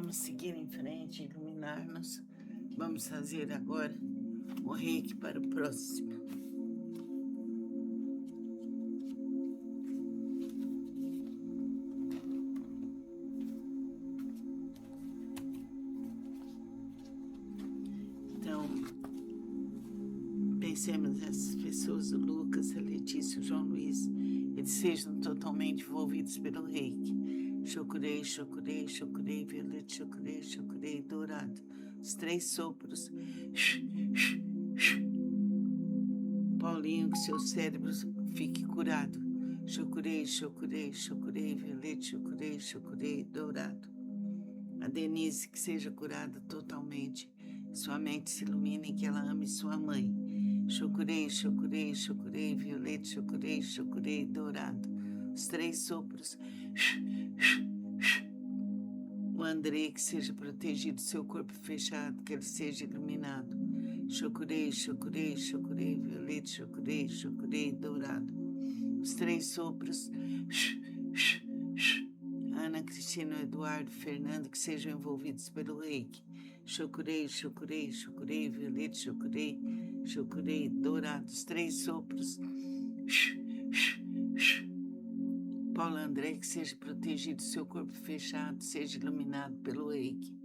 Vamos seguir em frente, iluminar-nos. Vamos fazer agora o reiki para o próximo. Então, pensemos nessas pessoas, o Lucas, a Letícia, o João Luiz, eles sejam totalmente envolvidos pelo reiki. Chokurei, chokurei, chokurei, violeta, chokurei, chokurei, dourado. Os 3 sopros. Paulinho, que seu cérebro fique curado. Chokurei, chokurei, chokurei, violeta, chokurei, chokurei, dourado. A Denise, que seja curada totalmente. Sua mente se ilumine, que ela ame sua mãe. Chokurei, chokurei, chokurei, violeta, chokurei, chokurei, dourado. Os 3 sopros. O André, que seja protegido, seu corpo fechado, que ele seja iluminado. Chokurei, chokurei, chokurei, violeta, chokurei, chokurei, dourado. Os 3 sopros. Ana, Cristina, Eduardo, Fernando, que sejam envolvidos pelo reiki. Chokurei, chokurei, chokurei, violeta, chokurei, chokurei, dourado. Os 3 sopros. Paulo André, que seja protegido, seu corpo fechado, seja iluminado pelo reiki.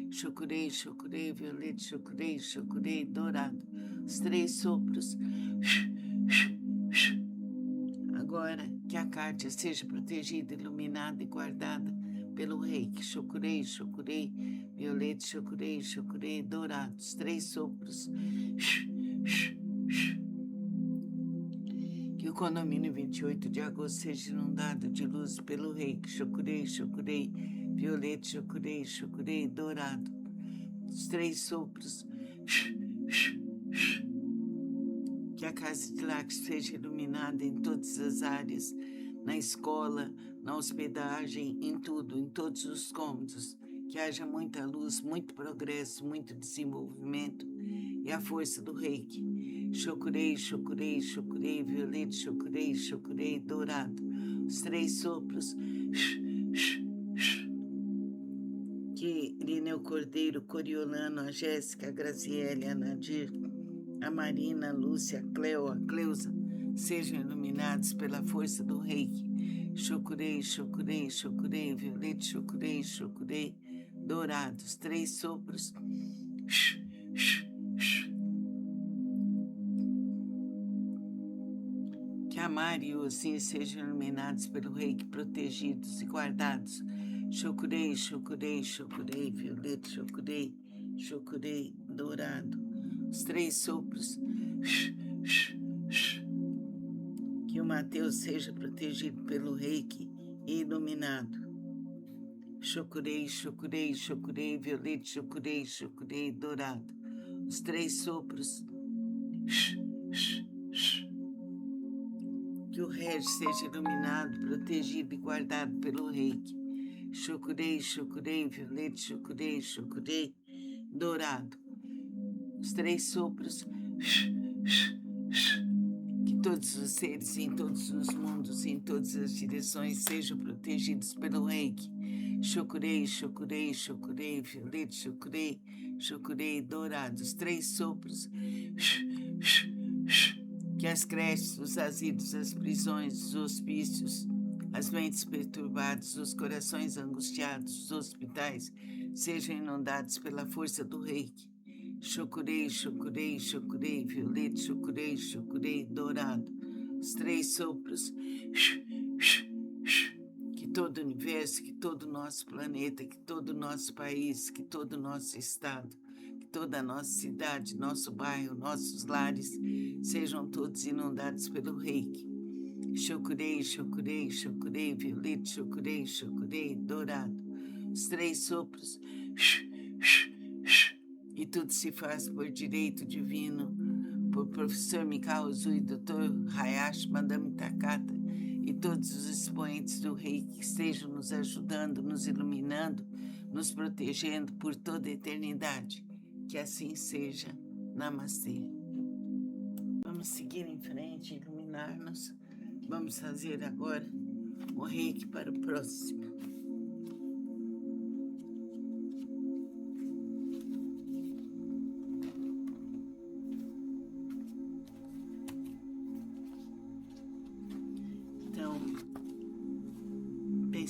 Chokurei, chokurei, violeta, chokurei, chokurei, dourado. Os 3 sopros. Agora, que a Kátia seja protegida, iluminada e guardada pelo reiki. Chokurei, chokurei, violeta, chokurei, chokurei, dourado. Os 3 sopros. Que o condomínio 28 de agosto seja inundado de luz pelo reiki. Chokurei, chokurei, violeta, chokurei, chokurei, dourado. Os 3 sopros. Que a casa de Lax seja iluminada em todas as áreas, na escola, na hospedagem, em tudo, em todos os cômodos. Que haja muita luz, muito progresso, muito desenvolvimento e a força do reiki. Chokurei, chokurei, chokurei, violeta, chokurei, chokurei, dourado. Os 3 sopros. Que Irineu Cordeiro, Coriolano, a Jéssica, a Graziele, a Nadir, a Marina, a Lúcia, a Cleo, a Cleusa, sejam iluminados pela força do reiki. Chokurei, chokurei, chokurei, violeta, chokurei, chokurei, dourados. 3 sopros. Que a Mari e o Osim sejam iluminados pelo reiki, protegidos e guardados. Chokurei, chokurei, chokurei, violeta, chokurei, chokurei, dourado. Os 3 sopros. Que o Mateus seja protegido pelo reiki e iluminado. Chokurei, chokurei, chokurei, violeta, chokurei, chokurei, dourado. Os 3 sopros. Que o Regis seja iluminado, protegido e guardado pelo reiki. Chokurei, chokurei, violeta, chokurei, chokurei, dourado. Os 3 sopros. Que todos os seres em todos os mundos, em todas as direções, sejam protegidos pelo reiki. Chokurei, chokurei, chokurei, violeta, chokurei, chokurei, dourado. Os 3 sopros. Que as creches, os asilos, as prisões, os hospícios, as mentes perturbadas, os corações angustiados, os hospitais, sejam inundados pela força do reiki. Chokurei, chokurei, chokurei, violeta, chokurei, chokurei, dourado. Os 3 sopros. Que todo o universo, que todo o nosso planeta, que todo o nosso país, que todo o nosso estado, que toda a nossa cidade, nosso bairro, nossos lares, sejam todos inundados pelo reiki. Chokurei, chokurei, chokurei, violeta, chokurei, chokurei, dourado. Os 3 sopros. E tudo se faz por direito divino, por professor Mikao Uzui, Dr. Hayashi, Madame Takata e todos os expoentes do reiki que estejam nos ajudando, nos iluminando, nos protegendo por toda a eternidade. Que assim seja. Namastê. Vamos seguir em frente, iluminar-nos. Vamos fazer agora o reiki para o próximo.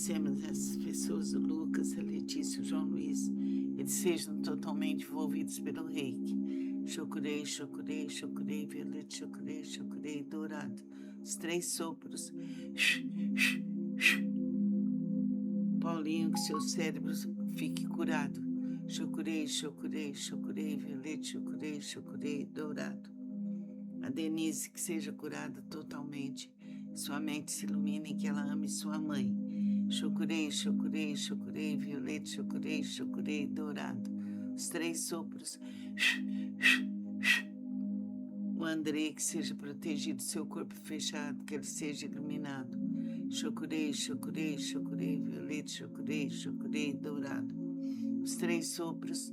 Pensemos nessas pessoas, o Lucas, a Letícia, o João Luiz, eles sejam totalmente envolvidos pelo reiki. Chokurei, chokurei, chokurei, violeta, chokurei, chokurei, dourado. Os 3 sopros. Paulinho, que seu cérebro fique curado. Chokurei, chokurei, chokurei, violeta, chokurei, chokurei, dourado. A Denise, que seja curada totalmente. Sua mente se ilumine e que ela ame sua mãe. Chokurei, chokurei, chokurei, violeta, chokurei, chokurei, dourado. Os 3 sopros. O Andrei, que seja protegido, seu corpo fechado, que ele seja iluminado. Chokurei, chokurei, chokurei, violeta, chokurei, chokurei, dourado. Os 3 sopros.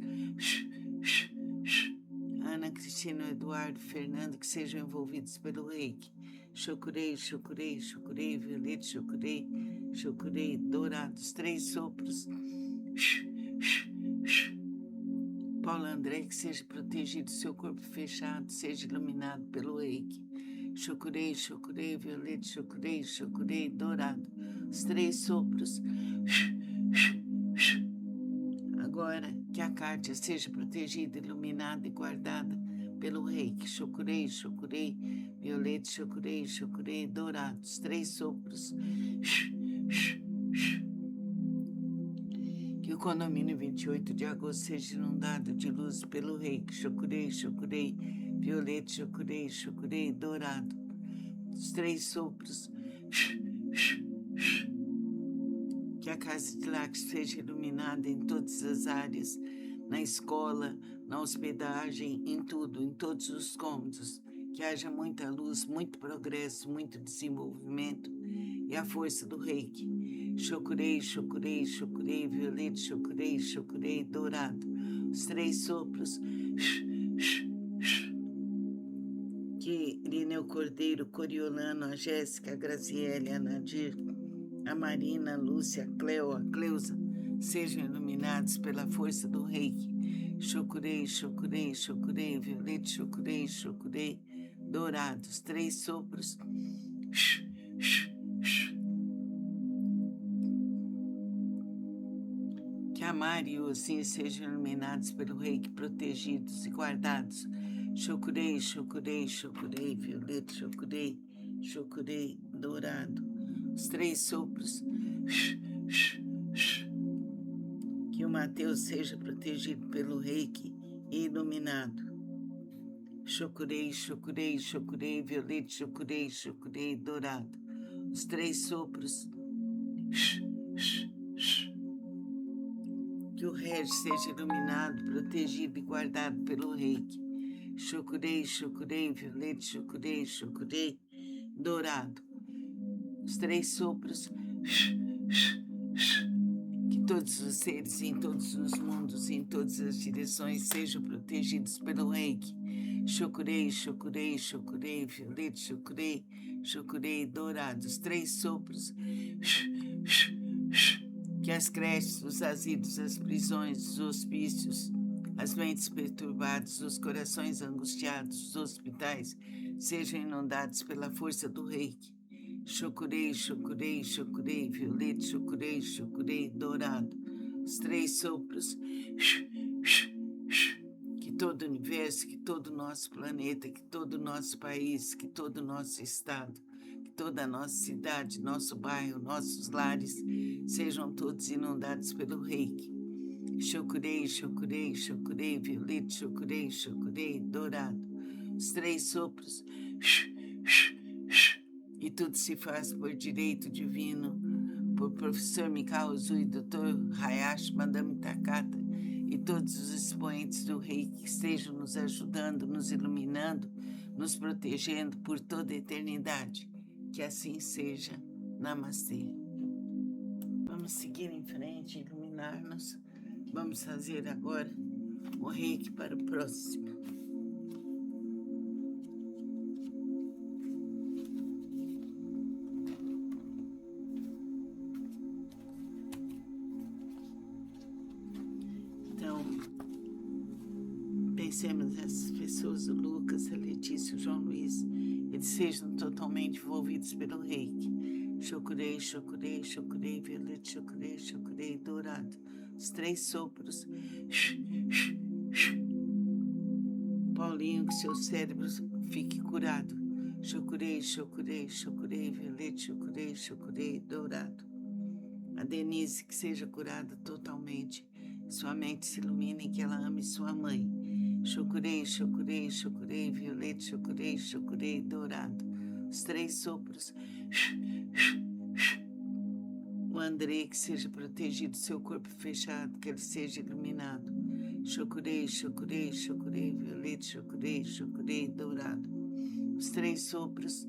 Ana, Cristina, Eduardo, Fernando, que sejam envolvidos pelo reiki. Chokurei, chokurei, chokurei, violeta, chokurei, chokurei, dourado. Os 3 sopros. Paulo André, que seja protegido, seu corpo fechado, seja iluminado pelo reiki. Chokurei, chokurei, violeta, chokurei, chokurei, dourado. Os 3 sopros. Agora, que a Kátia seja protegida, iluminada e guardada pelo reiki. Chokurei, chokurei, violeta, chokurei, chokurei, dourado. Os 3 sopros. Que o condomínio 28 de agosto seja inundado de luz pelo reiki. Chokurei, chokurei, violeta, chokurei, chokurei, dourado. Os 3 sopros. Que a casa de Lax seja iluminada em todas as áreas, na escola, na hospedagem, em tudo, em todos os cômodos. Que haja muita luz, muito progresso, muito desenvolvimento e a força do reiki. Chokurei, chokurei, chokurei, violeta, chokurei, chokurei, dourado. Os 3 sopros. Que Irineu Cordeiro, Coriolano, a Jéssica, a Graziele, a Nadir, a Marina, a Lúcia, a Cleo, a Cleusa, sejam iluminados pela força do reiki. Chokurei, chokurei, chokurei, violeta, chokurei, chokurei, dourados. 3 sopros. Que a Mari e o Ozinho sejam iluminados pelo reiki, protegidos e guardados. Chokurei, chokurei, chokurei, violeta, chokurei, chokurei, dourado. Os 3 sopros. Que o Mateus seja protegido pelo reiki e iluminado. Chokurei, chokurei, chokurei, violeta, chokurei, chokurei, dourado. Os 3 sopros. Que o Regis seja iluminado, protegido e guardado pelo reiki. Chokurei, chokurei, violeta, chokurei, chokurei, dourado. Os 3 sopros. Que todos os seres em todos os mundos, em todas as direções, sejam protegidos pelo reiki. Chokurei, chokurei, chokurei, violeta, chokurei, chokurei, dourado. Os 3 sopros. Que as creches, os asilos, as prisões, os hospícios, as mentes perturbadas, os corações angustiados, os hospitais, sejam inundados pela força do reiki. Chokurei, chokurei, chokurei, violeta, chokurei, chokurei, dourado. Os 3 sopros. Que todo o universo, que todo o nosso planeta, que todo o nosso país, que todo o nosso estado, que toda a nossa cidade, nosso bairro, nossos lares, sejam todos inundados pelo reiki. Chokurei, chokurei, chokurei, violeta, chokurei, chokurei, dourado. Os 3 sopros. E tudo se faz por direito divino, por professor Mikao Uzui, Dr. Hayashi, Madame Takata e todos os expoentes do reiki que estejam nos ajudando, nos iluminando, nos protegendo por toda a eternidade. Que assim seja. Namastê. Vamos seguir em frente, iluminar-nos. Vamos fazer agora o reiki para o próximo. Então, pensemos nessas pessoas, o Lucas, a Letícia, o João Luiz, eles sejam totalmente envolvidos pelo reiki. Chocurei, chocurei, chocurei, violeta, chocurei, chocurei, dourado. Os 3 sopros. Paulinho, que seu cérebro fique curado. Chocurei, chocurei, chocurei, violeta, chocurei, chocurei, dourado. A Denise, que seja curada totalmente. Sua mente se ilumine e que ela ame sua mãe. Chocurei, chocurei, chocurei, violeta, chocurei, chocurei, dourado. Os 3 sopros. O André, que seja protegido, seu corpo fechado, que ele seja iluminado. Chocurei, chocurei, chocurei, violeta, chocurei, chocurei, dourado. Os 3 sopros.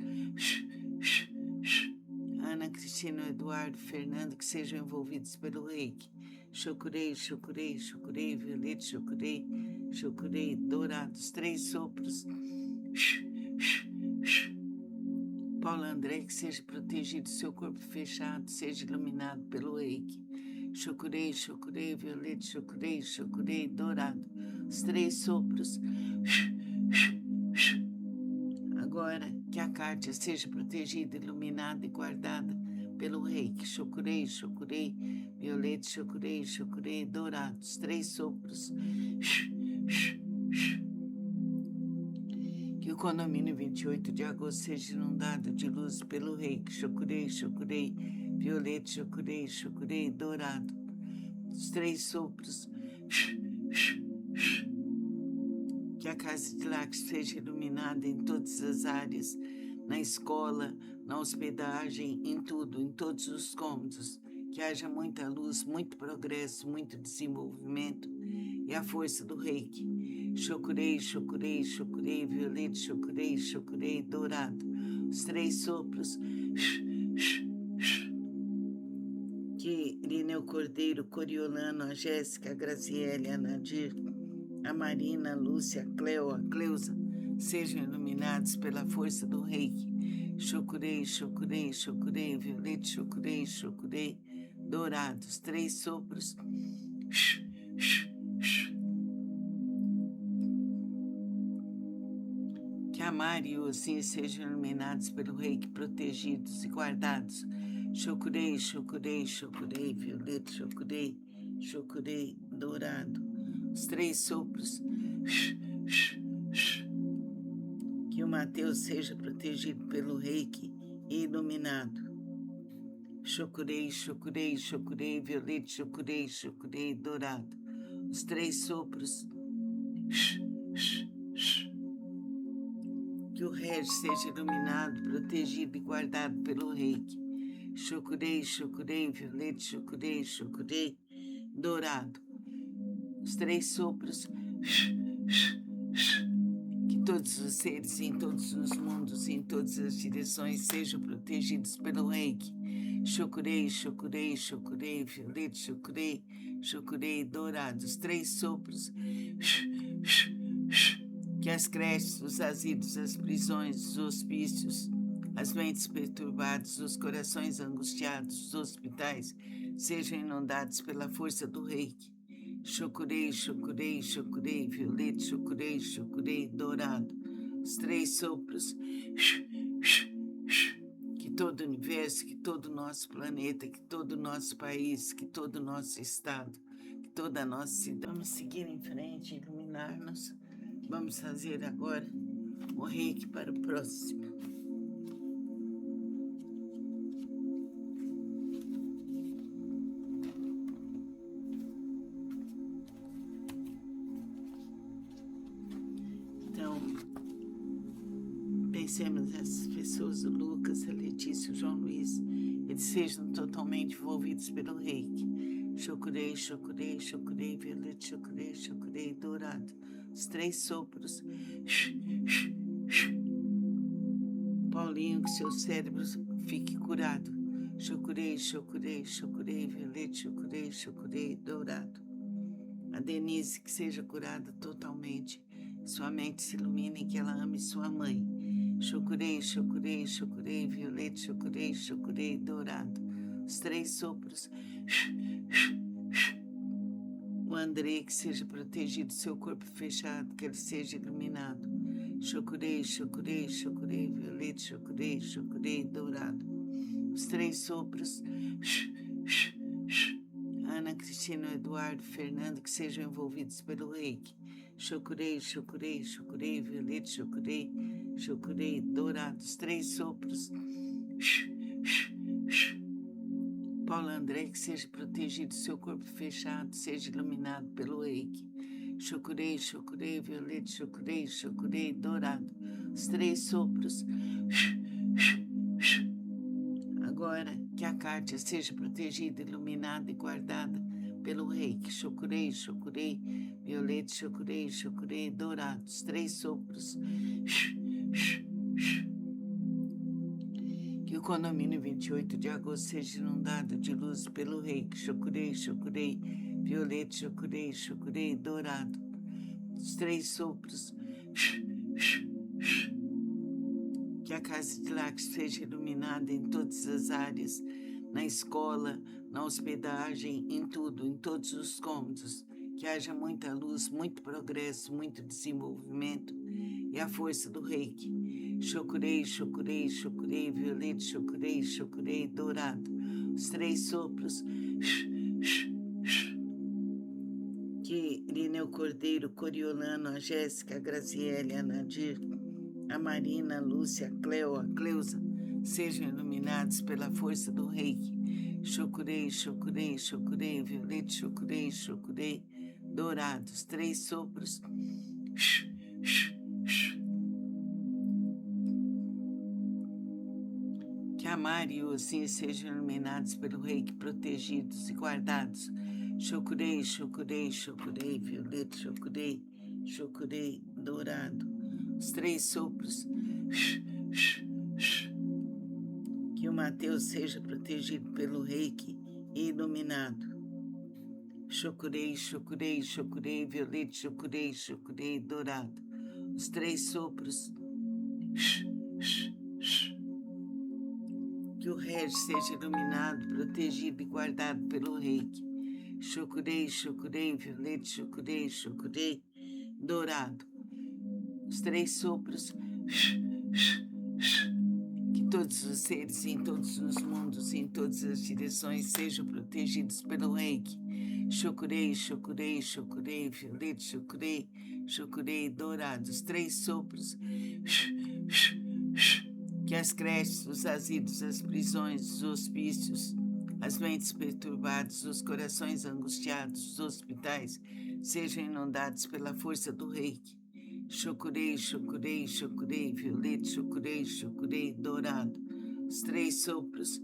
Ana Cristina, Eduardo, Fernando, que sejam envolvidos pelo reiki. Chocurei, chocurei, chocurei, violeta, chocurei, chocurei, dourado. Os 3 sopros. Paulo André, que seja protegido, seu corpo fechado, seja iluminado pelo reiki. Chocurei, chocurei, violeta, chocurei, chocurei, dourado. Os 3 sopros. Agora, que a Kátia seja protegida, iluminada e guardada pelo reiki. Chocurei, chocurei, violeta, chocurei, chocurei, dourado. Os 3 sopros. Que o condomínio 28 de agosto seja inundado de luz pelo reiki. Chocurei, chocurei, violeta, chocurei, chocurei, dourado. Os 3 sopros. Que a casa de Lax seja iluminada em todas as áreas, na escola, na hospedagem, em tudo, em todos os cômodos. Que haja muita luz, muito progresso, muito desenvolvimento e a força do reiki. Chocurei, chocurei, chocurei, violeta, chocurei, chocurei, dourado. Os 3 sopros. Que Irineu Cordeiro, Coriolano, a Jéssica, a Graziele, a Nadir, a Marina, a Lúcia, a Cleo, a Cleusa, sejam iluminados pela força do reiki. Chocurei, chocurei, chocurei, violeta, chocurei, chocurei, dourados. 3 sopros. Que a Mari e o Ozinho sejam iluminados pelo reiki, protegidos e guardados. Chocurei, chocurei, chocurei, violeta, chocurei, chocurei, dourado. Os 3 sopros. Que o Mateus seja protegido pelo reiki e iluminado. Chocurei, chocurei, chocurei, violeta, chocurei, chocurei, dourado. Os 3 sopros. Que o Regis seja iluminado, protegido e guardado pelo reiki. Chocurei, chocurei, violeta, chocurei, chocurei, dourado. Os 3 sopros. Que todos os seres em todos os mundos, em todas as direções, sejam protegidos pelo reiki. Chocurei, chocurei, chocurei, violeta, chocurei, chocurei, dourado. Os 3 sopros. Que as creches, os asilos, as prisões, os hospícios, as mentes perturbadas, os corações angustiados, os hospitais, sejam inundados pela força do reiki. Chocurei, chocurei, chocurei, violeta, chocurei, chocurei, dourado. Os 3 sopros. Que todo o universo, que todo o nosso planeta, que todo o nosso país, que todo o nosso estado, que toda a nossa cidade. Vamos seguir em frente, iluminar-nos. Vamos fazer agora o reiki para o próximo. Então, pensemos nessas pessoas, o Lucas, a Letícia, o João Luiz, eles sejam totalmente envolvidos pelo reiki. Chocurei, chocurei, chocurei, violeta, chocurei, chocurei, dourado. Os 3 sopros. Paulinho, que seu cérebro fique curado. Chocurei, chocurei, chocurei, violeta, chocurei, chocurei, dourado. A Denise, que seja curada totalmente. Sua mente se ilumine e que ela ame sua mãe. Chocurei, chocurei, chocurei, violeta, chocurei, chocurei, dourado. Os 3 sopros. O André, que seja protegido, seu corpo fechado, que ele seja iluminado. Chocurei, chocurei, chocurei, violeta, chocurei, chocurei, dourado. Os 3 sopros. Ana Cristina, Eduardo, Fernando, que sejam envolvidos pelo reiki. Chokurei, chokurei, chokurei, violeta, chokurei, chokurei, dourados, 3 sopros. Paulo André, que seja protegido, seu corpo fechado, seja iluminado pelo reiki. Chokurei, chokurei, violeta, chokurei, chokurei, dourado, os 3 sopros. Agora, que a Kátia seja protegida, iluminada e guardada pelo reiki. Chokurei, chokurei, violeta, chokurei, chokurei, dourados, 3 sopros. Que o condomínio 28 de agosto seja inundado de luz pelo reiki. Chokurei, chokurei, violeta, chokurei, chokurei, dourado, os 3 sopros. Que a casa de Lax seja iluminada em todas as áreas, na escola, na hospedagem, em tudo, em todos os cômodos. Que haja muita luz, muito progresso, muito desenvolvimento e a força do reiki. Chokurei, chokurei, chokurei, violeta, chokurei, chokurei, dourado, os 3 sopros. Que Irineu Cordeiro, Coriolano, a Jéssica, a Graziele, a Nadir, a Marina, a Lúcia, a Cleo, a Cleusa, sejam iluminados pela força do reiki. Chokurei, chokurei, chokurei, violeta, chokurei, chokurei, dourados, 3 sopros. Que a Mari e o Ossim sejam iluminados pelo reiki, protegidos e guardados. Chokurei, chokurei, chokurei, violeta, chokurei, chokurei, dourado, os 3 sopros. Que o Mateus seja protegido pelo reiki e iluminado. Chokurei, chokurei, chokurei, violeta, chokurei, chokurei, dourado, os 3 sopros. Que o Regis seja iluminado, protegido e guardado pelo reiki. Chokurei, chokurei, violeta, chokurei, chokurei, dourado, os 3 sopros. Que todos os seres em todos os mundos, em todas as direções, sejam protegidos pelo reiki. Chokurei, chokurei, chokurei, violeta, chokurei, chokurei, dourado, os 3 sopros. Que as creches, os asilos, as prisões, os hospícios, as mentes perturbadas, os corações angustiados, os hospitais, sejam inundados pela força do reiki. Chokurei, chokurei, chokurei, violeta, chokurei, chokurei, dourado, os 3 sopros.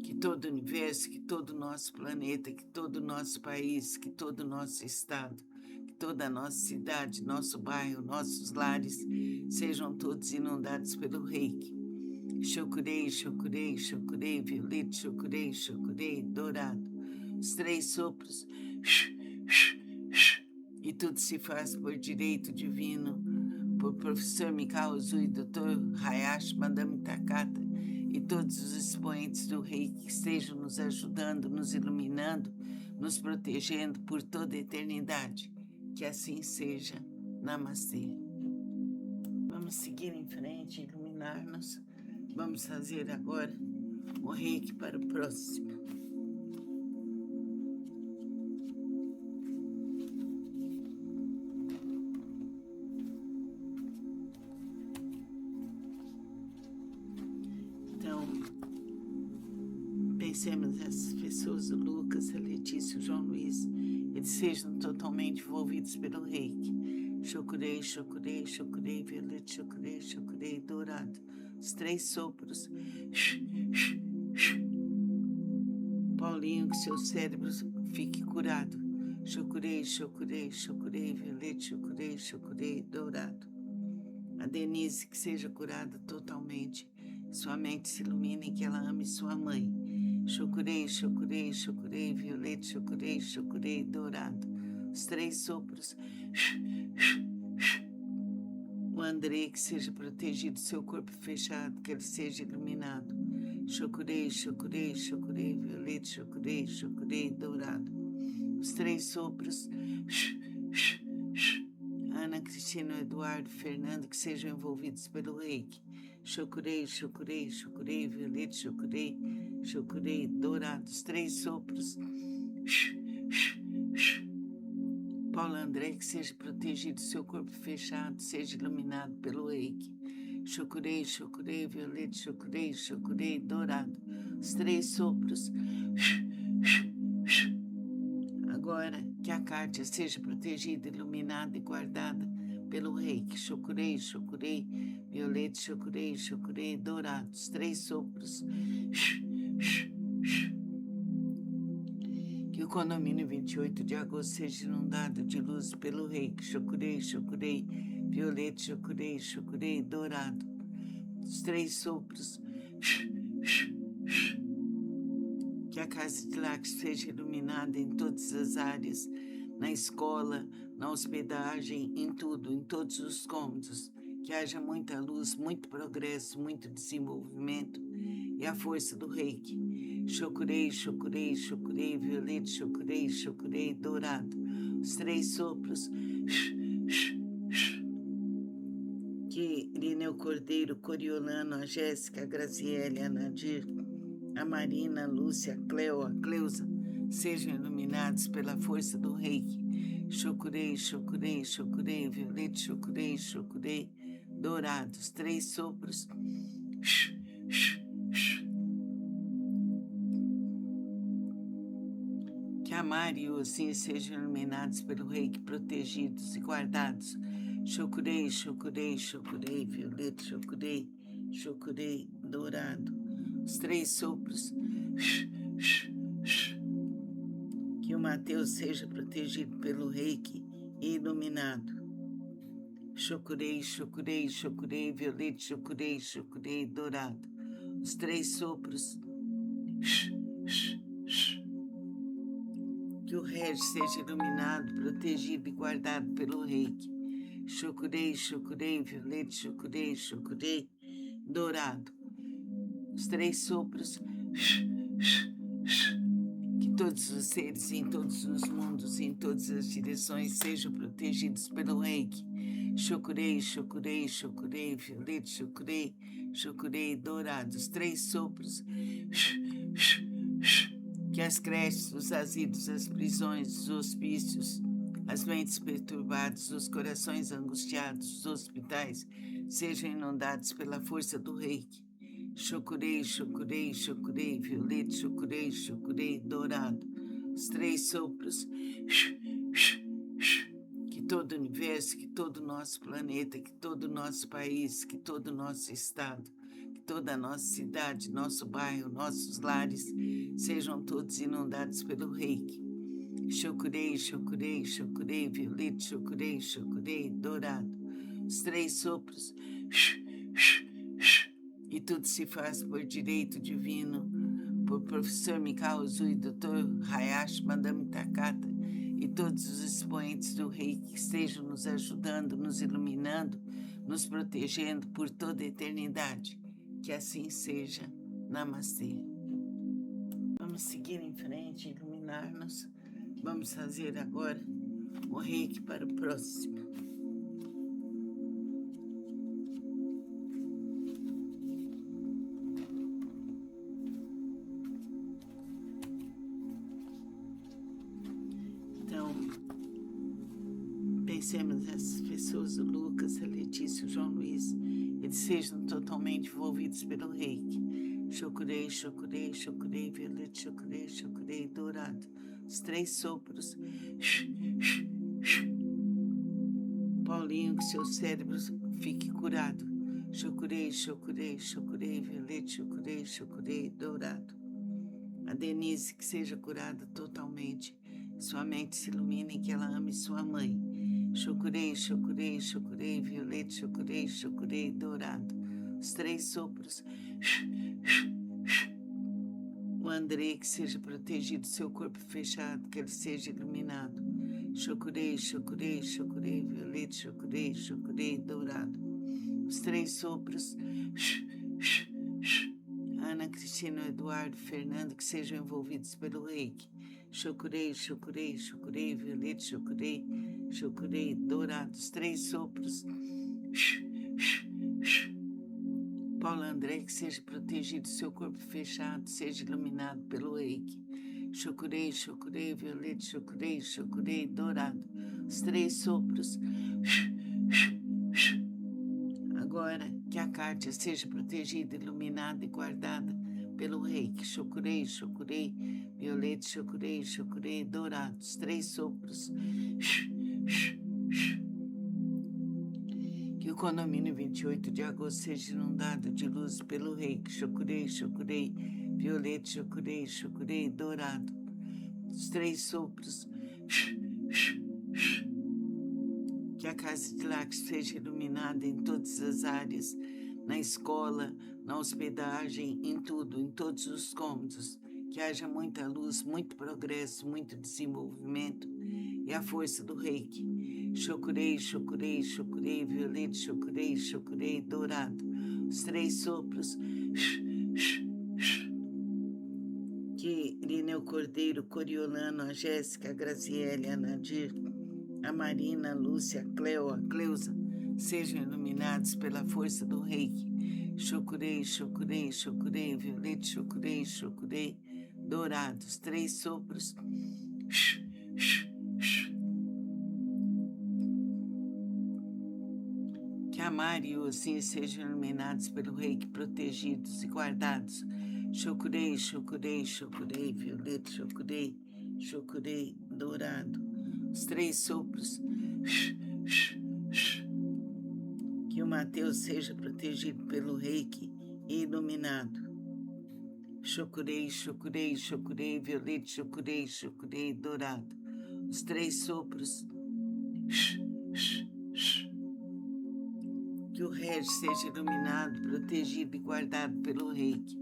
Que todo o universo, que todo o nosso planeta, que todo o nosso país, que todo o nosso estado, que toda a nossa cidade, nosso bairro, nossos lares, sejam todos inundados pelo reiki. Chokurei, chokurei, chokurei, violeta, chokurei, chokurei, dourado, os 3 sopros. E tudo se faz por direito divino, por professor Mikao Uzui, Dr. Hayashi, Madame Takata e todos os expoentes do reiki que estejam nos ajudando, nos iluminando, nos protegendo por toda a eternidade. Que assim seja. Namastê. Vamos seguir em frente, iluminar-nos. Vamos fazer agora o reiki para o próximo. Então, pensemos nessas pessoas, o Lucas, a Letícia, o João Luiz, eles sejam totalmente envolvidos pelo reiki. Chokurei, chokurei, chokurei, violeta, chokurei, chokurei, dourado, os 3 sopros. Paulinho, que seu cérebro fique curado. Chokurei, chokurei, chokurei, violeta, chokurei, chokurei, dourado. A Denise, que seja curada totalmente. Sua mente se ilumine e que ela ame sua mãe. Chokurei, chokurei, chokurei, violeta, chokurei, chokurei, dourado, os 3 sopros. O André, que seja protegido, seu corpo fechado, que ele seja iluminado. Chokurei, chokurei, chokurei, violeta, chokurei, chokurei, dourado, os 3 sopros. Ana Cristina, Eduardo, Fernando, que sejam envolvidos pelo reiki. Chocurei, chocurei, chocurei, violeta, chocurei, chocurei, dourados, 3 sopros. Paulo André, que seja protegido, seu corpo fechado, seja iluminado pelo reiki. Chocurei, chocurei, violeta, chocurei, chocurei, dourado, os 3 sopros. Agora, que a Kátia seja protegida, iluminada e guardada pelo reiki. Chocurei, chocurei, violeta, chocurei, chocurei, dourados, 3 sopros. Que o condomínio 28 de agosto seja inundado de luz pelo reiki. Chocurei, chocurei, violeta, chocurei, chocurei, dourado, os 3 sopros. Que a casa de Lax seja iluminada em todas as áreas, na escola, na hospedagem, em tudo, em todos os cômodos. Que haja muita luz, muito progresso, muito desenvolvimento e a força do reiki. Chocurei, chocurei, chocurei, violeta, chocurei, chocurei, dourado, os 3 sopros. Que Irineu Cordeiro, Coriolano, a Jéssica, a Graziele, a Nadir, a Marina, a Lúcia, a Cleo, a Cleusa, sejam iluminados pela força do reiki. Chocurei, chocurei, chocurei, violeta, chocurei, chocurei, dourados, 3 sopros. Que a Mari e o Ossim sejam iluminados pelo reiki, protegidos e guardados. Chocurei, chocurei, chocurei, violeta, chocurei, chocurei, dourado, os 3 sopros. Que o Mateus seja protegido pelo reiki e iluminado. Chocurei, chocurei, chocurei, violeta, chocurei, chocurei, dourado, os 3 sopros. Que o Regis seja iluminado, protegido e guardado pelo reiki. Chocurei, chocurei, violeta, chocurei, chocurei, dourado, os 3 sopros. Que todos os seres em todos os mundos, em todas as direções, sejam protegidos pelo reiki. Chocurei, chocurei, chocurei, violeta, chocurei, chocurei, dourado, os 3 sopros. Que as creches, os asilos, as prisões, os hospícios, as mentes perturbadas, os corações angustiados, os hospitais, sejam inundados pela força do reiki. Chocurei, chocurei, chocurei, violeta, chocurei, chocurei, dourado, os 3 sopros. Que todo o universo, que todo o nosso planeta, que todo o nosso país, que todo o nosso estado, que toda a nossa cidade, nosso bairro, nossos lares, sejam todos inundados pelo reiki. Chocurei, chocurei, chocurei, violeta, chocurei, chocurei, dourado, os 3 sopros. E tudo se faz por direito divino, por professor Mikao Uzui, Dr. Hayashi, Madame Takata e todos os expoentes do reiki que estejam nos ajudando, nos iluminando, nos protegendo por toda a eternidade. Que assim seja. Namastê. Vamos seguir em frente, iluminar-nos. Vamos fazer agora o reiki para o próximo. Então, pensemos nessas pessoas, o Lucas, a Letícia, o João Luiz, eles sejam totalmente envolvidos pelo reiki. Chocurei, chocurei, chocurei, violeta, chocurei, chocurei, dourado, os 3 sopros. Paulinho, que seu cérebro fique curado. Chocurei, chocurei, chocurei, violeta, chocurei, chocurei, dourado. A Denise, que seja curada totalmente. Sua mente se ilumine e que ela ame sua mãe. Chocurei, chocurei, chocurei, violeta, chocurei, chocurei, dourado, os 3 sopros. O André, que seja protegido, seu corpo fechado, que ele seja iluminado. Chocurei, chocurei, chocurei, violeta, chocurei, chocurei, dourado, os 3 sopros. Ana Cristina, Eduardo, Fernando, que sejam envolvidos pelo reiki. Chocurei, chocurei, chocurei, violeta, chocurei, chocurei, dourado, os 3 sopros. Paulo André, que seja protegido, seu corpo fechado, seja iluminado pelo reiki. Chokurei, chokurei, violeta, chokurei, chokurei, dourado. Os 3 sopros. Agora, que a Kátia seja protegida, iluminada e guardada pelo reiki. Chokurei, chokurei, violeta, chokurei, chokurei, dourado. Os 3 sopros. Que o condomínio 28 de agosto seja inundado de luz pelo reiki. Chokurei, chokurei, violeta, chokurei, chokurei, dourado. Os 3 sopros. Que a casa de Lax seja iluminada em todas as áreas, na escola, na hospedagem, em tudo, em todos os cômodos. Que haja muita luz, muito progresso, muito desenvolvimento e a força do reiki. Chokurei, chokurei, chokurei, violeta, chokurei, chokurei, dourado. Os 3 sopros. Que Irineu Cordeiro, Coriolano, a Jéssica, a Graziele, a Nadir, a Marina, a Lúcia, a Cleo, a Cleusa, sejam iluminados pela força do reiki. Chokurei, chokurei, chokurei, violeta, chokurei, chokurei, dourados. 3 sopros. Que a Mari e o Osim sejam iluminados pelo reiki, protegidos e guardados. Chokurei, chokurei, chokurei, violeta, chokurei, chokurei, dourado. Os 3 sopros. Que o Mateus seja protegido pelo reiki e iluminado. Chokurei, chokurei, chokurei, violeta, chokurei, chokurei, dourado. Os 3 sopros. Que o Regis seja iluminado, protegido e guardado pelo reiki.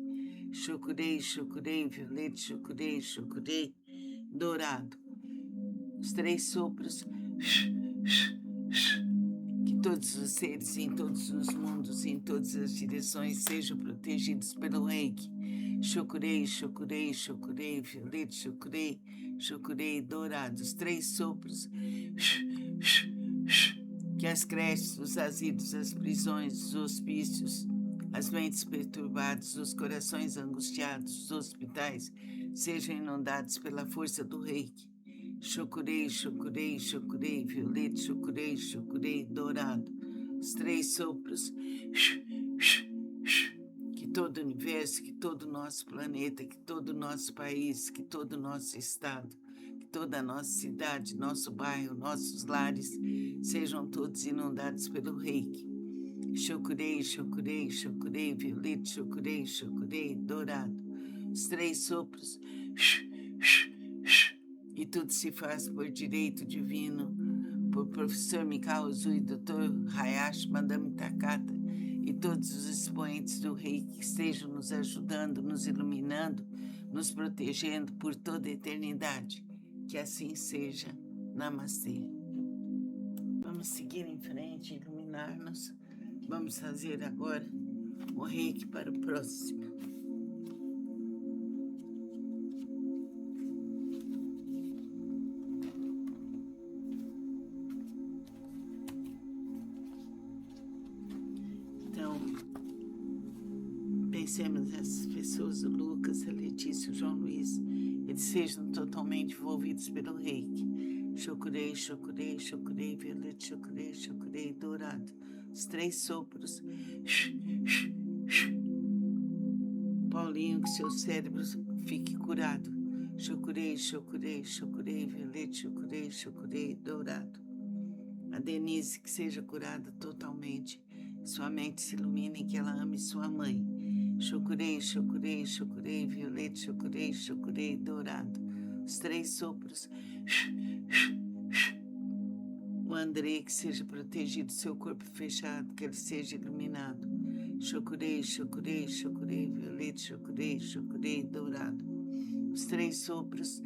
Chokurei, chokurei, violeta, chokurei, chokurei, dourado. Os 3 sopros. Que todos os seres em todos os mundos, em todas as direções, sejam protegidos pelo reiki. Chokurei, chokurei, chokurei, violeta, chokurei, chokurei, dourado. Os 3 sopros. Que as creches, os asilos, as prisões, os hospícios, as mentes perturbadas, os corações angustiados, os hospitais, sejam inundados pela força do reiki. Chokurei, chokurei, chokurei, violeta, chokurei, chokurei, dourado. Os 3 sopros. Que todo o universo, que todo o nosso planeta, que todo o nosso país, que todo o nosso estado, que toda a nossa cidade, nosso bairro, nossos lares, sejam todos inundados pelo reiki. Chokurei, chokurei, chokurei, violeta, chokurei, chokurei, dourado. Os 3 sopros. E tudo se faz por direito divino, por professor Mikao Usui, Dr. Hayashi, Madame Takata e todos os expoentes do reiki que estejam nos ajudando, nos iluminando, nos protegendo por toda a eternidade. Que assim seja. Namastê. Vamos seguir em frente, iluminar-nos. Vamos fazer agora o reiki para o próximo. Então, pensemos nessas pessoas, o Lucas, a Letícia, o João Luiz, eles sejam totalmente envolvidos pelo reiki. Chokurei, chokurei, chokurei, violeta, chokurei, chokurei, dourado. Os 3 sopros. Paulinho, que seu cérebro fique curado. Chokurei, chokurei, chokurei, violeta, chokurei, chokurei, dourado. A Denise, que seja curada totalmente. Sua mente se ilumine e que ela ame sua mãe. Chokurei, chokurei, chokurei, violeta, chokurei, chokurei, dourado. Os 3 sopros. O André, que seja protegido, seu corpo fechado, que ele seja iluminado. Chokurei, chokurei, chokurei, violeta, chokurei, chokurei, dourado. Os 3 sopros.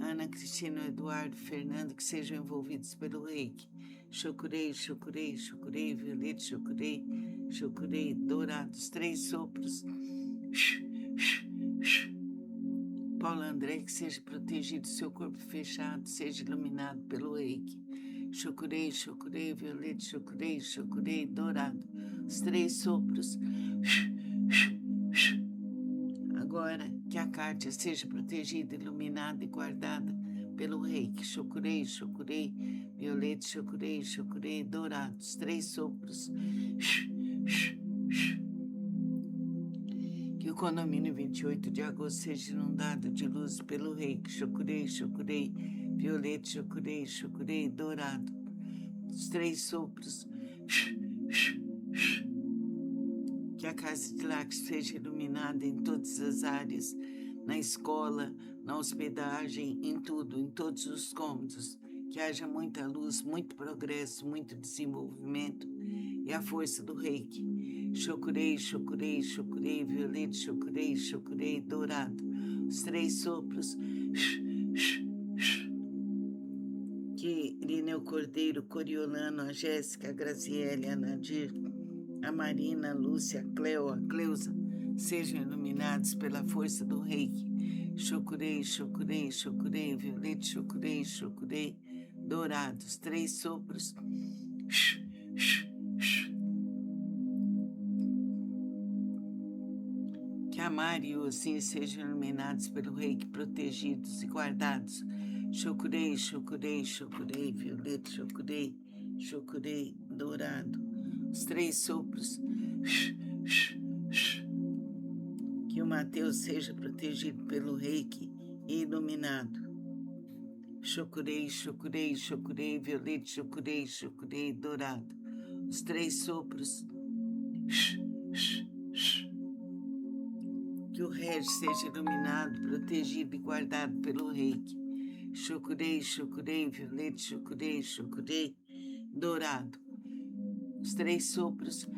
Ana Cristina, Eduardo, Fernando, que sejam envolvidos pelo reiki. Chokurei, chokurei, chokurei, violeta, chokurei, chokurei, dourado. Os 3 sopros. Paulo André, que seja protegido, seu corpo fechado, seja iluminado pelo reiki. Chokurei, chokurei, violeta, chokurei, chokurei, dourado. os 3 sopros. Agora que a Kátia seja protegida, iluminada e guardada pelo reiki. Chokurei, chokurei, violeta, chokurei, chokurei, dourados. 3 sopros. Que o condomínio 28 de agosto seja inundado de luz pelo reiki. Chokurei, chokurei, violeta, chokurei, chokurei, dourado. Os 3 sopros. Que a casa de Lax seja iluminada em todas as áreas, na escola, na hospedagem, em tudo, em todos os cômodos. Que haja muita luz, muito progresso, muito desenvolvimento e a força do reiki. Chokurei, chokurei, chokurei, violeta, chokurei, chokurei, dourado. Os 3 sopros. Que Irineu Cordeiro, Coriolano, a Jéssica, a Graziele, a Nadir, a Marina, a Lúcia, a Cleo, a Cleusa, sejam iluminados pela força do reiki. Chokurei, chokurei, chokurei, violeta, chokurei, chokurei, dourados. 3 sopros. Que a Mari e o Ossim sejam iluminados pelo reiki, protegidos e guardados. Chokurei, chokurei, chokurei, violeta, chokurei, chokurei, dourado. Os 3 sopros. Que o Mateus seja protegido pelo reiki e iluminado. Chokurei, chokurei, chokurei, violeta, chokurei, chokurei, dourado. Os 3 sopros. Que o Regis seja iluminado, protegido e guardado pelo reiki. Chokurei, chokurei, violeta, chokurei, chokurei, dourado. Os 3 sopros.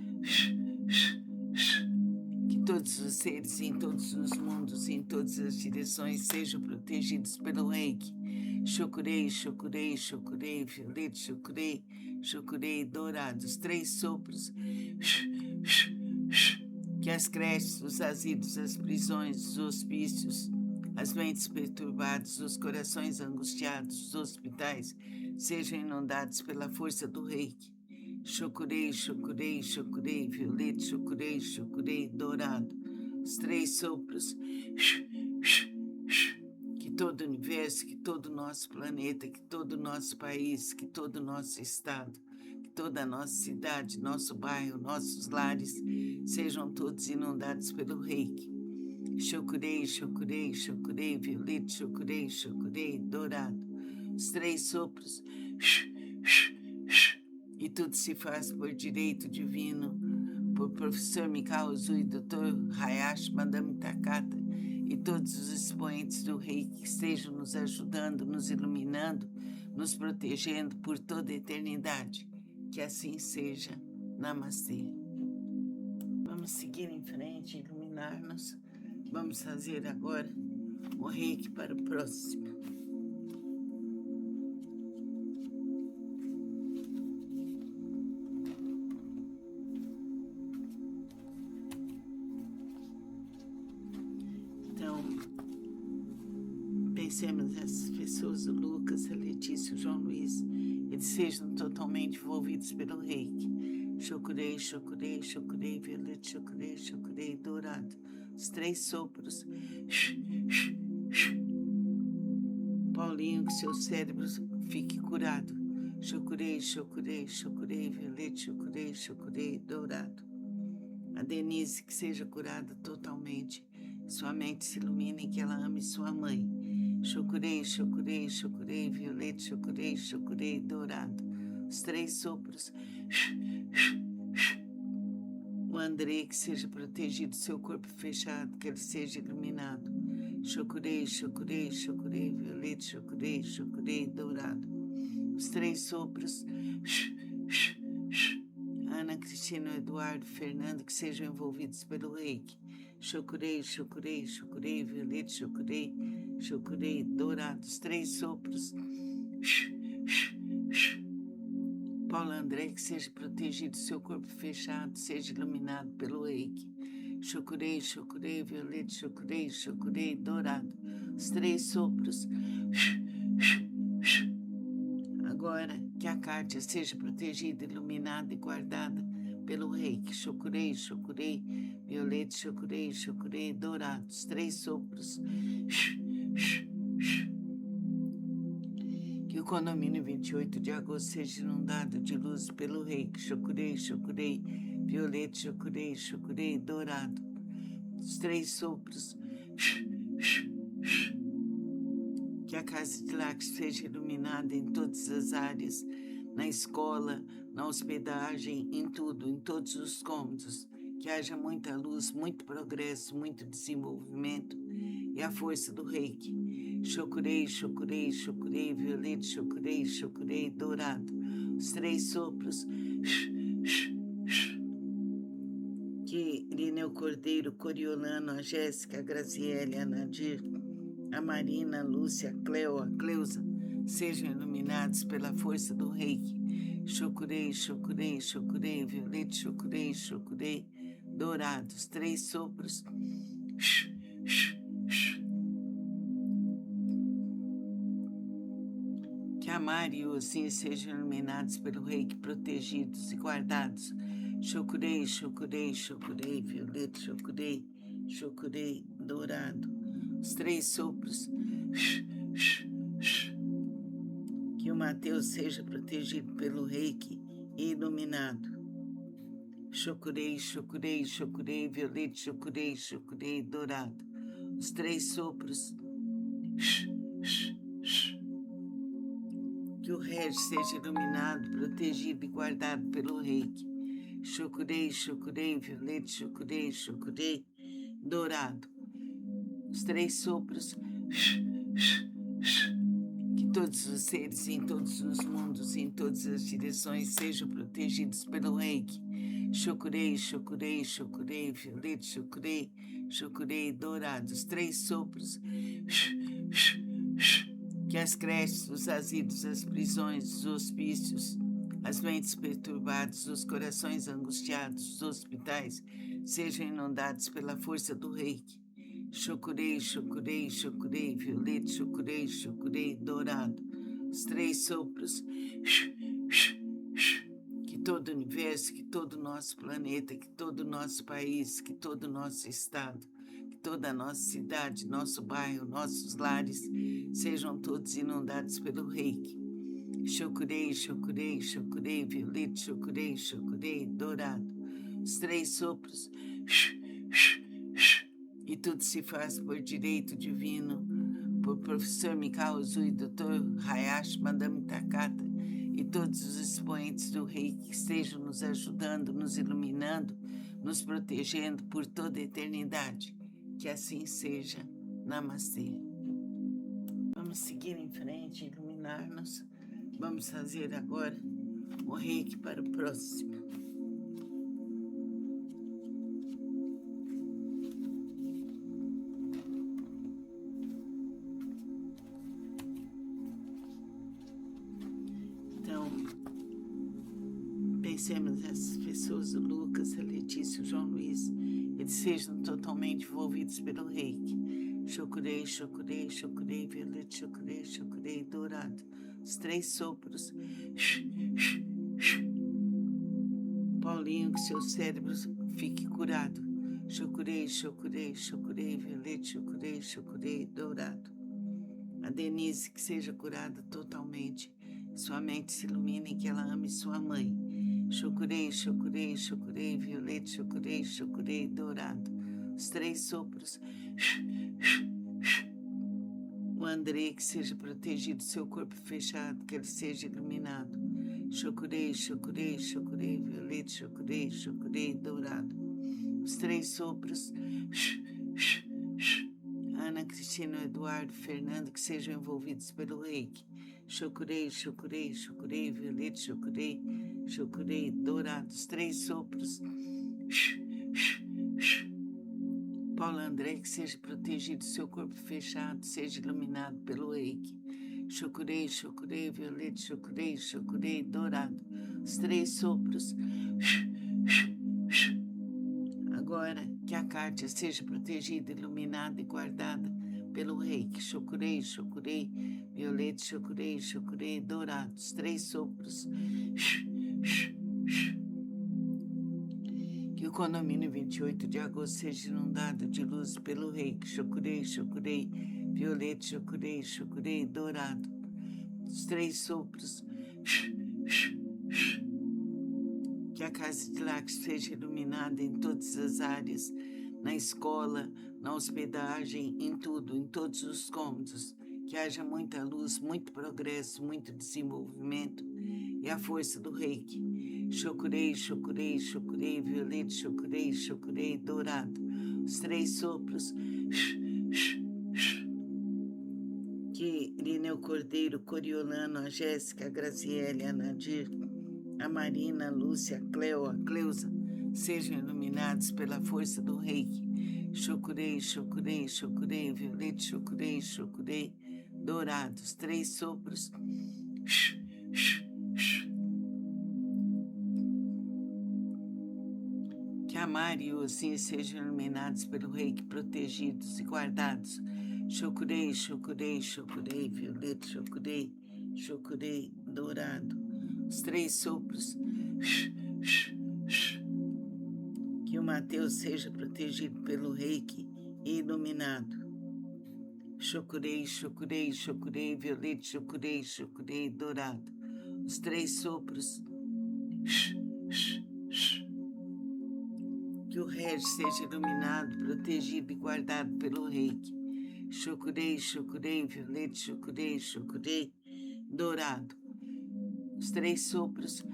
Que todos os seres em todos os mundos, em todas as direções, sejam protegidos pelo reiki. Chokurei, chokurei, chokurei, violeta, chokurei, chokurei, dourado. Os 3 sopros. Que as creches, os asilos, as prisões, os hospícios, as mentes perturbadas, os corações angustiados, os hospitais, sejam inundados pela força do reiki. Chokurei, chokurei, chokurei, violeta, chokurei, chokurei, dourado. Os 3 sopros. Que todo o universo, que todo o nosso planeta, que todo o nosso país, que todo o nosso estado, que toda a nossa cidade, nosso bairro, nossos lares, sejam todos inundados pelo reiki. Chokurei, chokurei, chokurei, violeta, chokurei, chokurei, dourado. Os 3 sopros. E tudo se faz por direito divino, por professor Mikao Uzui, Dr. Hayashi, Madame Takata e todos os expoentes do reiki que estejam nos ajudando, nos iluminando, nos protegendo por toda a eternidade. Que assim seja. Namastê. Vamos seguir em frente, iluminar-nos. Vamos fazer agora o reiki para o próximo. Então, pensemos nessas pessoas, o Lucas, a Letícia, o João Luiz, eles sejam totalmente envolvidos pelo reiki. Chokurei, chokurei, chokurei, violeta, chokurei, chokurei, dourado. Os 3 sopros. Paulinho, que seu cérebro fique curado. Chokurei, chokurei, chokurei, violeta, chokurei, chokurei, dourado. A Denise, que seja curada totalmente. Sua mente se ilumine e que ela ame sua mãe. Chokurei, chokurei, chokurei, violeta, chokurei, chokurei, dourado. Os 3 sopros. O André, que seja protegido, seu corpo fechado, que ele seja iluminado. Chokurei, chokurei, chokurei, violeta, chokurei, chokurei, dourado. Os 3 sopros. Ana, Cristina, Eduardo, Fernando, que sejam envolvidos pelo reiki. Chokurei, chokurei, chokurei, violeta, chokurei, chokurei, dourado. Os 3 sopros. Paulo André, que seja protegido, seu corpo fechado, seja iluminado pelo reiki. Chokurei, chokurei, violeta, chokurei, chokurei, dourado. Os 3 sopros. Agora que a Kátia seja protegida, iluminada e guardada pelo reiki. Chokurei, chokurei, violeta, chokurei, chokurei, dourados. 3 sopros. Que o condomínio 28 de agosto seja inundado de luz pelo reiki. Chokurei, chokurei, violeta, chokurei, chokurei, dourado. Os 3 sopros. Que a casa de Lax seja iluminada em todas as áreas, na escola, na hospedagem, em tudo, em todos os cômodos. Que haja muita luz, muito progresso, muito desenvolvimento e a força do reiki. Chokurei, chokurei, chokurei, violeta, chokurei, chokurei, dourado. Os 3 sopros. Que Irineu Cordeiro, Coriolano, a Jéssica, a Graziele, a Nadir, a Marina, a Lúcia, a Cleo, a Cleusa, sejam iluminados pela força do reiki. Chokurei, chokurei, chokurei, violeta, chokurei, chokurei, dourados. 3 sopros. Que a Mari e o Ossim sejam iluminados pelo reiki, protegidos e guardados. Chokurei, chokurei, chokurei, violeta, chokurei, chokurei, dourado. Os 3 sopros. Que o Mateus seja protegido pelo reiki e iluminado. Chokurei, chokurei, chokurei, violeta, chokurei, chokurei, dourado. Os 3 sopros. Que o Regis seja iluminado, protegido e guardado pelo reiki. Chokurei, chokurei, violeta, chokurei, chokurei, dourado. Os 3 sopros. Que todos os seres em todos os mundos, em todas as direções, sejam protegidos pelo reiki. Chokurei, chokurei, chokurei, violeta, chokurei, chokurei, dourado. Os 3 sopros. Que as creches, os asilos, as prisões, os hospícios, as mentes perturbadas, os corações angustiados, os hospitais, sejam inundados pela força do reiki. Chokurei, chokurei, chokurei, violeta, chokurei, chokurei, dourado. Os 3 sopros. Que todo o universo, que todo o nosso planeta, que todo o nosso país, que todo o nosso estado, que toda a nossa cidade, nosso bairro, nossos lares, sejam todos inundados pelo reiki. Chokurei, chokurei, chokurei, violeta, chokurei, chokurei, dourado. Os 3 sopros. E tudo se faz por direito divino, por professor Mikao Usui, Dr. Hayashi, Madame Takata e todos os expoentes do reiki que estejam nos ajudando, nos iluminando, nos protegendo por toda a eternidade. Que assim seja. Namastê. Vamos seguir em frente, iluminar-nos. Vamos fazer agora o reiki para o próximo. Então, pensemos nessas pessoas, o Lucas, a Letícia, o João Luiz, eles sejam totalmente envolvidos pelo reiki. Chokurei, chokurei, chokurei, violeta, chokurei, chokurei, dourado. Os 3 sopros. Paulinho, que seu cérebro fique curado. Chokurei, chokurei, chokurei, violeta, chokurei, chokurei, dourado. A Denise, que seja curada totalmente. Sua mente se ilumine e que ela ame sua mãe. Chokurei, chokurei, chokurei, violeta, chokurei, chokurei, dourado. Os 3 sopros. O André, que seja protegido, seu corpo fechado, que ele seja iluminado. Chokurei, chokurei, chokurei, violeta, chokurei, chokurei, dourado. Os 3 sopros. Ana, Cristina, Eduardo, Fernando, que sejam envolvidos pelo reiki. Chokurei, chokurei, chokurei, violeta, chokurei, chokurei, dourado. Os 3 sopros. Paulo André, que seja protegido, seu corpo fechado, seja iluminado pelo reiki. Chokurei, chokurei, violeta, chokurei, chokurei, dourado. Os 3 sopros. Agora, que a Kátia seja protegida, iluminada e guardada pelo reiki. Chokurei, chokurei, violeta, chokurei, chokurei, dourado. Os 3 sopros. Que o condomínio 28 de agosto seja inundado de luz pelo reiki. Chokurei, chokurei, violeta, chokurei, chokurei, dourado. Os 3 sopros. Que a casa de Lax seja iluminada em todas as áreas, na escola, na hospedagem, em tudo, em todos os cômodos. Que haja muita luz, muito progresso, muito desenvolvimento e a força do reiki. Chokurei, chokurei, chokurei, violeta, chokurei, chokurei, dourado. Os 3 sopros. Que Irineu Cordeiro, Coriolano, a Jéssica, a Graziele, a Nadir, a Marina, a Lúcia, a Cleo, a Cleusa, sejam iluminados pela força do reiki. Chokurei, chokurei, chokurei, violeta, chokurei, chokurei, dourados. 3 sopros. Que a Mari e o Ozinho sejam iluminados pelo reiki, protegidos e guardados. Chokurei, chokurei, chokurei, violeta, chokurei, chokurei, dourado. Os 3 sopros. Que o Mateus seja protegido pelo reiki e iluminado. Chokurei, chokurei, chokurei, violeta, chokurei, chokurei, dourado. Os 3 sopros. Que o Regis seja iluminado, protegido e guardado pelo reiki. Chokurei, chokurei, violeta, chokurei, chokurei, dourado. Os 3 sopros.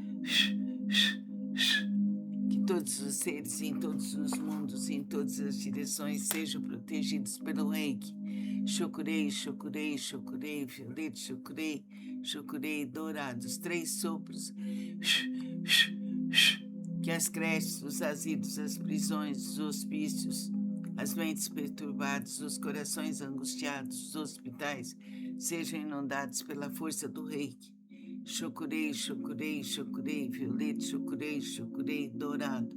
Que todos os seres em todos os mundos, em todas as direções, sejam protegidos pelo reiki. Chokurei, chokurei, chokurei, violeta, chokurei, chokurei, dourado. Os 3 sopros. Que as creches, os asilos, as prisões, os hospícios, as mentes perturbadas, os corações angustiados, os hospitais, sejam inundados pela força do reiki. Chokurei, chokurei, chokurei, violeta, chokurei, chokurei, dourado.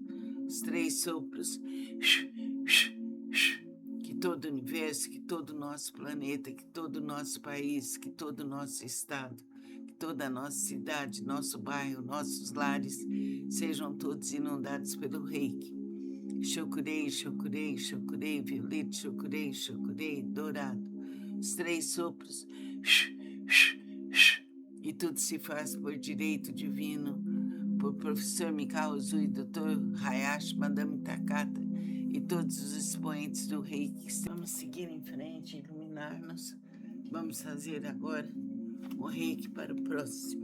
Os 3 sopros. Que todo o universo, que todo o nosso planeta, que todo o nosso país, que todo o nosso estado, que toda a nossa cidade, nosso bairro, nossos lares, sejam todos inundados pelo reiki. Chokurei, chokurei, chokurei, violeta, chokurei, chokurei, dourado. Os 3 sopros. E tudo se faz por direito divino, por professor Mikao Usui, Dr. Hayashi, Madame Takata e todos os expoentes do reiki. Vamos seguir em frente, iluminar-nos. Vamos fazer agora o reiki para o próximo.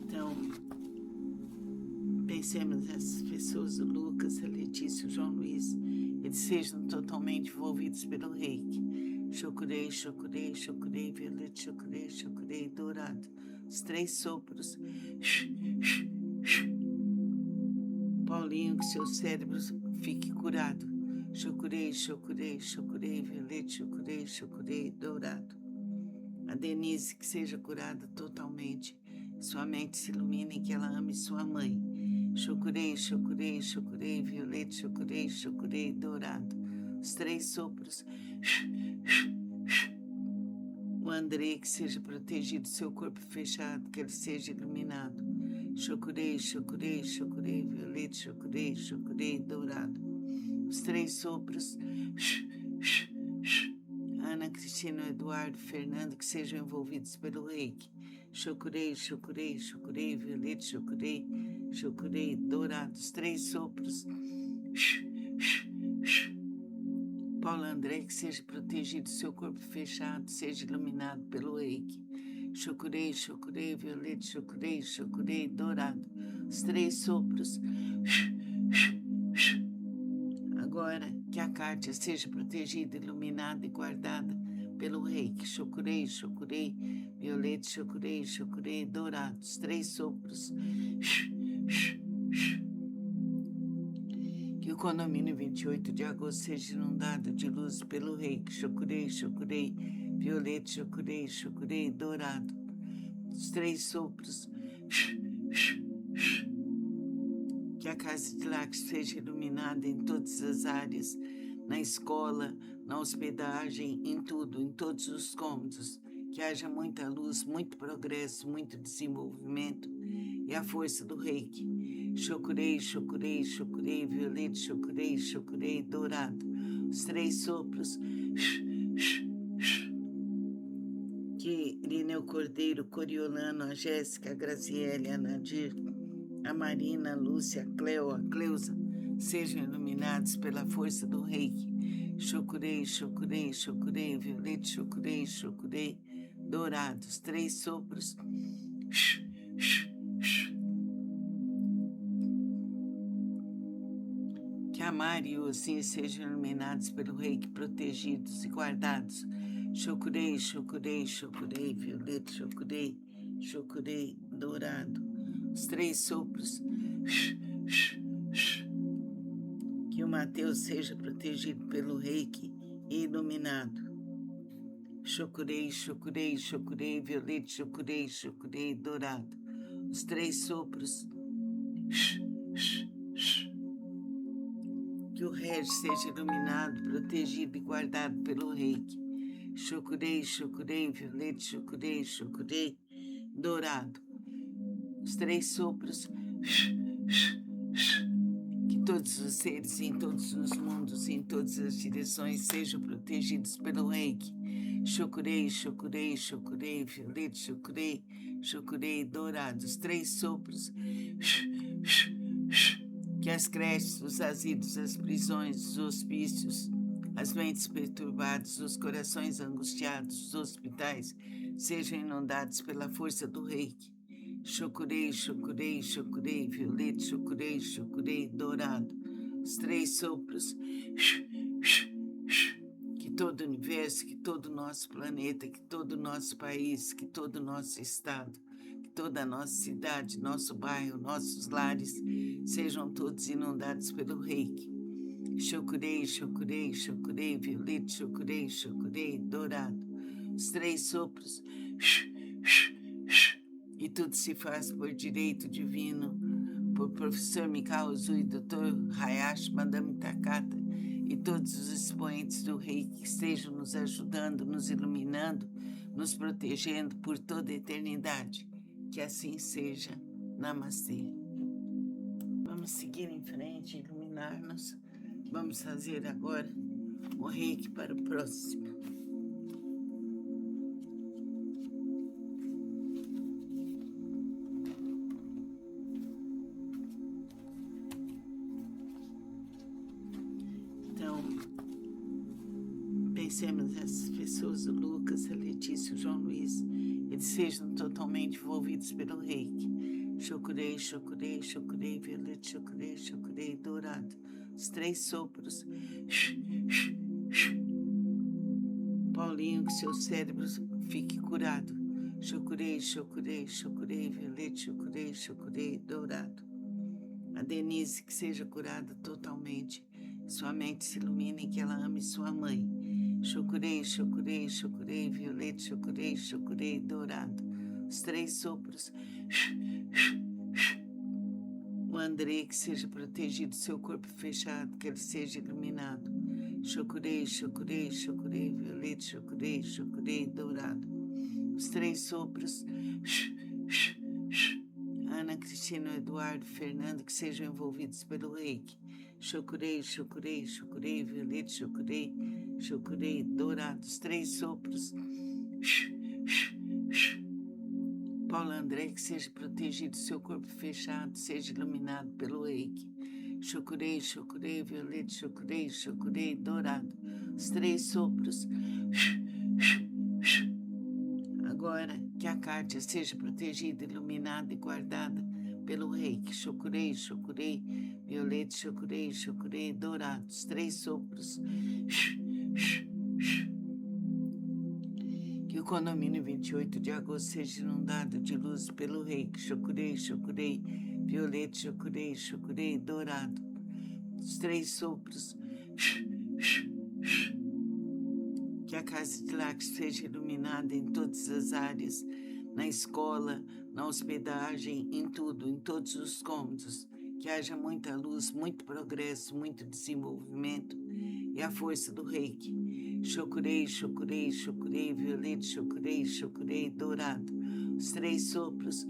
Então, pensemos nessas pessoas, o Lucas, a Letícia, o João Luiz, eles sejam totalmente envolvidos pelo reiki. Chokurei, chokurei, chokurei, violeta, chokurei, chokurei, dourado. Os 3 sopros. Paulinho, que seu cérebro fique curado. Chokurei, chokurei, chokurei, violeta, chokurei, chokurei, dourado. A Denise, que seja curada totalmente. Sua mente se ilumine, que ela ame sua mãe. Chokurei, chokurei, chokurei, violeta, chokurei, chokurei, dourado. Os 3 sopros. O André, que seja protegido, seu corpo fechado, que ele seja iluminado. Chokurei, chokurei, chokurei, violeta, chokurei, chokurei, dourado. Os 3 sopros. Ana, Cristina, Eduardo, Fernando, que sejam envolvidos pelo reiki. Chokurei, chokurei, chokurei, violeta, chokurei, chokurei, dourado. Os 3 sopros. Paulo André, que seja protegido, seu corpo fechado, seja iluminado pelo reiki. Chokurei, chokurei, violeta, chokurei, chokurei, dourado. Os 3 sopros. Agora, que a Kátia seja protegida, iluminada e guardada pelo reiki. Chokurei, chokurei, violeta, chokurei, chokurei, dourado. Os 3 sopros. Que o condomínio 28 de agosto seja inundado de luz pelo reiki. Chokurei, chokurei, violeta, chokurei, chokurei, dourado. Os 3 sopros. Que a casa de Lax seja iluminada em todas as áreas, na escola, na hospedagem, em tudo, em todos os cômodos, que haja muita luz, muito progresso, muito desenvolvimento e a força do reiki. Chokurei, chokurei, chokurei, violeta, chokurei, chokurei, dourado. Os 3 sopros. Que Irineu Cordeiro, Coriolano, a Jéssica, a Graziele, a Nadir, a Marina, a Lúcia, a Cleo, a Cleusa, sejam iluminados pela força do reiki. Chokurei, chokurei, chokurei, violeta, chokurei, chokurei, dourados, 3 sopros. Que a Mari e o Ossim sejam iluminados pelo reiki, protegidos e guardados. Chokurei, chokurei, chokurei, violeta, chokurei, chokurei, dourado. Os 3 sopros. Que o Mateus seja protegido pelo reiki e iluminado. Chokurei, chokurei, chokurei, violeta, chokurei, chokurei, dourado. Os 3 sopros. Que o Regis seja iluminado, protegido e guardado pelo reiki. Chokurei, chokurei, violeta, chokurei, chokurei, dourado. Os 3 sopros. Que todos os seres em todos os mundos, em todas as direções, sejam protegidos pelo reiki. Chokurei, chokurei, chokurei, violeta, chokurei, chokurei, dourado. Os 3 sopros. Que as creches, os asilos, as prisões, os hospícios, as mentes perturbadas, os corações angustiados, os hospitais, sejam inundados pela força do reiki. Chokurei, chokurei, chokurei, violeta, chokurei, chokurei, dourado. Os 3 sopros. Que todo o universo, que todo o nosso planeta, que todo o nosso país, que todo o nosso estado, que toda a nossa cidade, nosso bairro, nossos lares, sejam todos inundados pelo reiki. Chokurei, chokurei, chokurei, violeta, chokurei, chokurei, dourado. Os 3 sopros. E tudo se faz por direito divino, por professor Mikao Usui, Dr. Hayashi, Madame Takata e todos os expoentes do reiki que estejam nos ajudando, nos iluminando, nos protegendo por toda a eternidade. Que assim seja. Namastê. Vamos seguir em frente, iluminar-nos. Vamos fazer agora o reiki para o próximo. Então, pensemos nessas pessoas, o Lucas, a Letícia, o João Luiz, eles sejam totalmente envolvidos pelo reiki. Chokurei, chokurei, chokurei, violeta, chokurei, chokurei, dourado. Os 3 sopros. Paulinho, que seu cérebro fique curado. Chokurei, chokurei, chokurei, violeta, chokurei, chokurei, dourado. A Denise, que seja curada totalmente. Sua mente se ilumine e que ela ame sua mãe. Chokurei, chokurei, chokurei, violeta, chokurei, chokurei, dourado. Os 3 sopros. O André, que seja protegido, seu corpo fechado, que ele seja iluminado. Chokurei, chokurei, chokurei, violeta, chokurei, chokurei, dourado. Os 3 sopros. Ana, Cristina, Eduardo, Fernando, que sejam envolvidos pelo reiki. Chokurei, chokurei, chokurei, violeta, chokurei, chokurei, dourado. Os 3 sopros. Paulo André, que seja protegido, seu corpo fechado, seja iluminado pelo reiki. Chokurei, chokurei, violeta, chokurei, chokurei, dourado. Os 3 sopros. Agora, que a Kátia seja protegida, iluminada e guardada pelo reiki. Chokurei, chokurei, violeta, chokurei, chokurei, dourado. Os 3 sopros. Que o condomínio 28 de agosto seja inundado de luz pelo reiki. Chokurei, chokurei, violeta, chokurei, chokurei, dourado. Os 3 sopros. Que a casa de Lax seja iluminada em todas as áreas, na escola, na hospedagem, em tudo, em todos os cômodos. Que haja muita luz, muito progresso, muito desenvolvimento e a força do reiki. Chokurei, chokurei, chokurei, violeta, chokurei, chokurei, dourado. Os 3 sopros.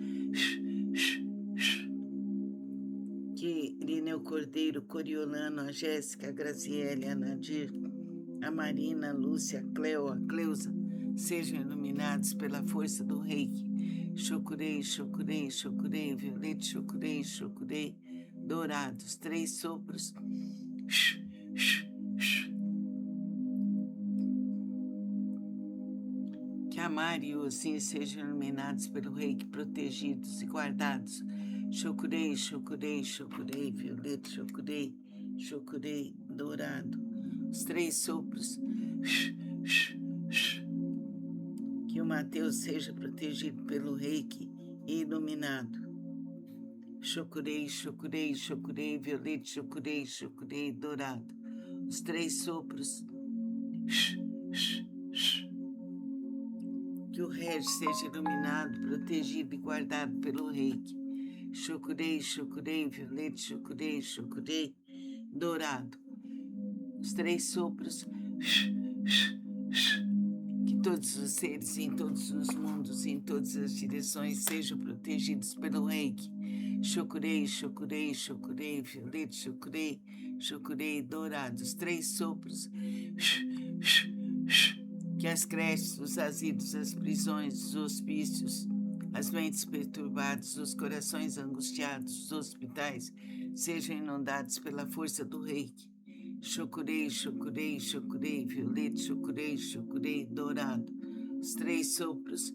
Que Irineu Cordeiro, Coriolano, a Jéssica, a Graziele, a Nadir, a Marina, a Lúcia, a Cleo, a Cleusa, sejam iluminados pela força do reiki. Chokurei, chokurei, chokurei, violeta, chokurei, chokurei, dourados. 3 sopros. Que a Mari e o Osim sejam iluminados pelo reiki, protegidos e guardados. Chokurei, chokurei, chokurei, violeta, chokurei, chokurei, dourado. Os 3 sopros. Que o Mateus seja protegido pelo reiki e iluminado. Chokurei, chokurei, chokurei, violeta, chokurei, chokurei, dourado. Os 3 sopros. Que o Regis seja iluminado, protegido e guardado pelo reiki. Chokurei, chokurei, violeta, chokurei, chokurei, dourado. Os 3 sopros. Que todos os seres em todos os mundos, em todas as direções, sejam protegidos pelo reiki. Chokurei, chokurei, chokurei, violeta, chokurei, chokurei, dourado. Os 3 sopros. Que as creches, os asilos, as prisões, os hospícios, as mentes perturbadas, os corações angustiados, os hospitais, sejam inundados pela força do reiki. Chokurei, chokurei, chokurei, violeta, chokurei, chokurei, dourado. Os 3 sopros.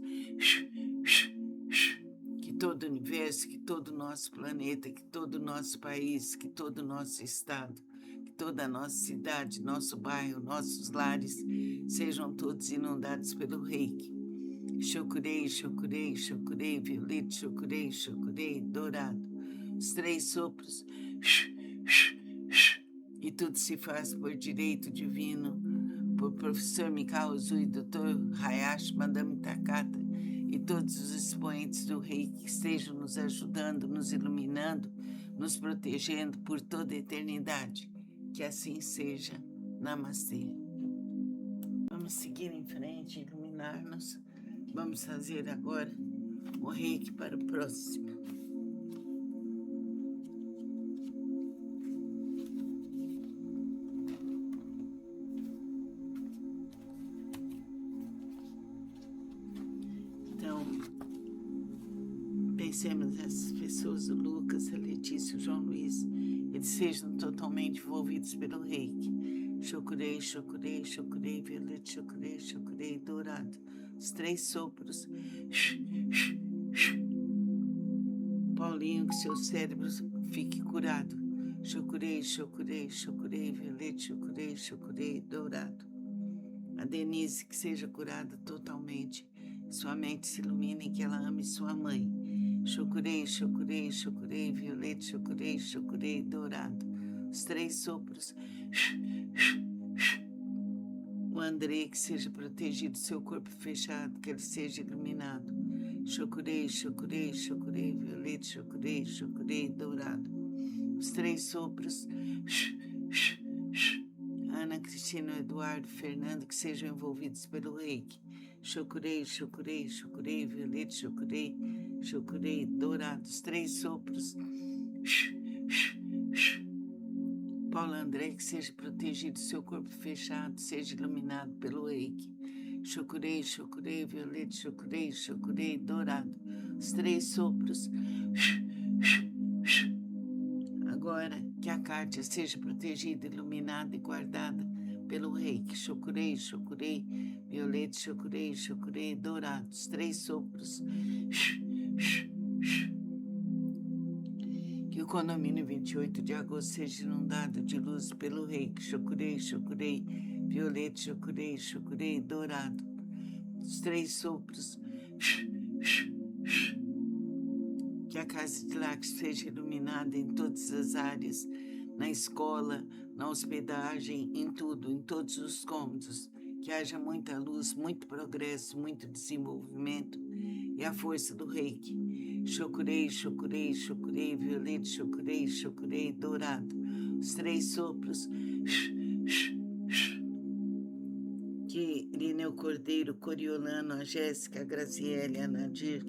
Que todo o universo, que todo o nosso planeta, que todo o nosso país, que todo o nosso estado, que toda a nossa cidade, nosso bairro, nossos lares, sejam todos inundados pelo reiki. Chokurei, chokurei, chokurei, violeta, chokurei, chokurei, dourado. Os 3 sopros. E tudo se faz por direito divino, por professor Mikao Usui, Dr. Hayashi, Madame Takata e todos os expoentes do reiki que estejam nos ajudando, nos iluminando, nos protegendo por toda a eternidade. Que assim seja. Namastê. Vamos seguir em frente, iluminar-nos. Vamos fazer agora o reiki para o próximo. Então, pensemos nessas pessoas, o Lucas, a Letícia, o João Luiz, eles sejam totalmente envolvidos pelo reiki. Chokurei, chokurei, chokurei, violeta, chokurei, chokurei, dourado. Os 3 sopros. Paulinho, que seu cérebro fique curado. Chokurei, chokurei, chokurei, violeta, chokurei, chokurei, dourado. A Denise, que seja curada totalmente. Sua mente se ilumine e que ela ame sua mãe. Chokurei, chokurei, chokurei, violeta, chokurei, chokurei, dourado. Os 3 sopros. O André, que seja protegido, seu corpo fechado, que ele seja iluminado. Chokurei, chokurei, chokurei, violeta, chokurei, chokurei, dourado. Os 3 sopros. Ana Cristina, Eduardo, Fernando, que sejam envolvidos pelo reiki. Chokurei, chokurei, chokurei, violeta, chokurei, chokurei, dourado. Os 3 sopros. Paulo André, que seja protegido, seu corpo fechado, seja iluminado pelo reiki. Chokurei, chokurei, violeta, chokurei, chokurei, dourado. Os 3 sopros. Agora, que a Kátia seja protegida, iluminada e guardada pelo reiki. Chokurei, chokurei, violeta, chokurei, chokurei, dourado. Os 3 sopros. Que o condomínio 28 de agosto seja inundado de luz pelo reiki. Chokurei, chokurei, violeta, chokurei, chokurei, dourado. Os 3 sopros. Que a casa de Lax seja iluminada em todas as áreas, na escola, na hospedagem, em tudo, em todos os cômodos. Que haja muita luz, muito progresso, muito desenvolvimento e a força do reiki. Chokurei, chokurei, chokurei, violeta, chokurei, chokurei, dourado. Os 3 sopros. Irineu Cordeiro, Coriolano, a Jéssica, a Graziele, a Nadir,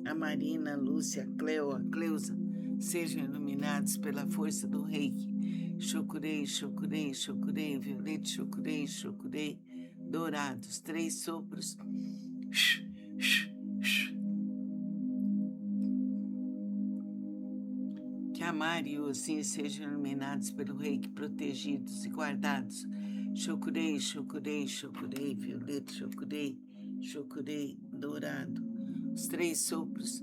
a Marina, a Lúcia, a Cleo, a Cleusa, sejam iluminados pela força do Reiki. Chokurei, chokurei, chokurei, violete, chokurei, chokurei, dourados, 3 sopros. Que a Mari e o Ozinho sejam iluminados pelo Reiki, protegidos e guardados. Chokurei, chokurei, chokurei, violeta, chokurei, chokurei, dourado. Os 3 sopros.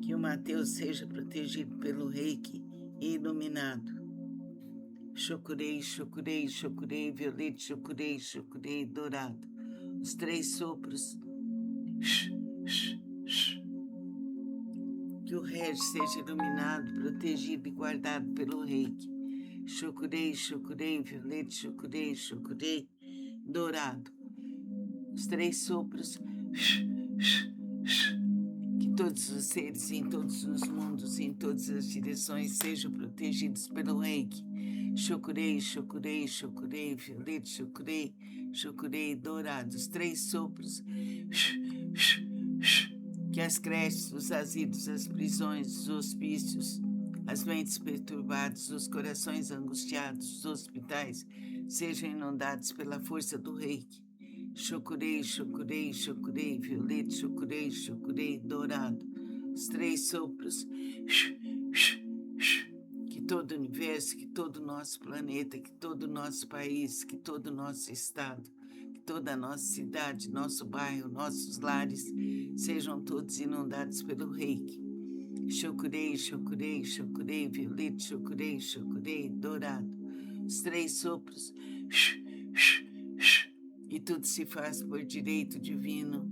Que o Mateus seja protegido pelo Reiki e iluminado. Chokurei, chokurei, chokurei, violeta, chokurei, chokurei, dourado. Os 3 sopros. Que o Regis seja iluminado, protegido e guardado pelo Reiki. Chokurei, chokurei, violeta, chokurei, chokurei, dourado. Os 3 sopros. Que todos os seres em todos os mundos, em todas as direções, sejam protegidos pelo Reiki. Chokurei, chokurei, chokurei, violeta, chokurei, chokurei, dourado. Os 3 sopros. Que as creches, os asilos, as prisões, os hospícios, as mentes perturbadas, os corações angustiados, os hospitais, sejam inundados pela força do Reiki. Chokurei, chokurei, chokurei, violeta, chokurei, chokurei, dourado. Os 3 sopros. Que todo o universo, que todo o nosso planeta, que todo o nosso país, que todo o nosso estado, que toda a nossa cidade, nosso bairro, nossos lares, sejam todos inundados pelo Reiki. Chokurei, chokurei, chokurei, violeta, chokurei, chokurei, dourado. Os 3 sopros. E tudo se faz por direito divino,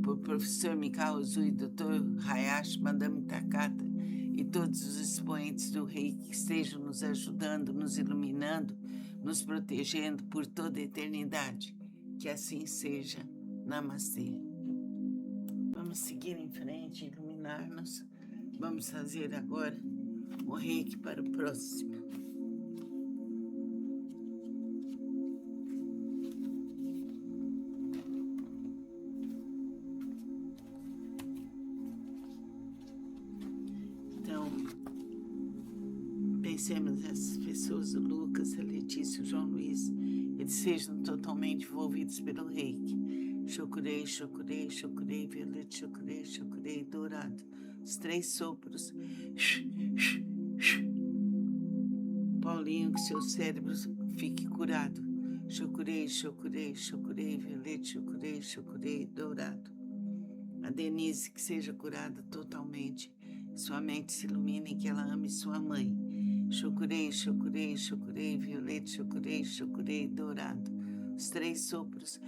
por professor Mikao Uzui, Dr. Hayashi, Madame Takata e todos os expoentes do Reiki que estejam nos ajudando, nos iluminando, nos protegendo por toda a eternidade. Que assim seja. Namastê. Vamos seguir em frente, iluminar-nos. Vamos fazer agora o Reiki para o próximo. Então, pensemos nessas pessoas, o Lucas, a Letícia, o João Luiz, eles sejam totalmente envolvidos pelo Reiki. Chokurei, chokurei, chokurei, violeta, chokurei, chokurei, dourado. Os 3 sopros. Paulinho, que seu cérebro fique curado. Chokurei, chokurei, chokurei, violeta, chokurei, chokurei, dourado. A Denise, que seja curada totalmente. Sua mente se ilumine e que ela ame sua mãe. Chokurei, chokurei, chokurei, violeta, chokurei, chokurei, dourado. Os 3 sopros.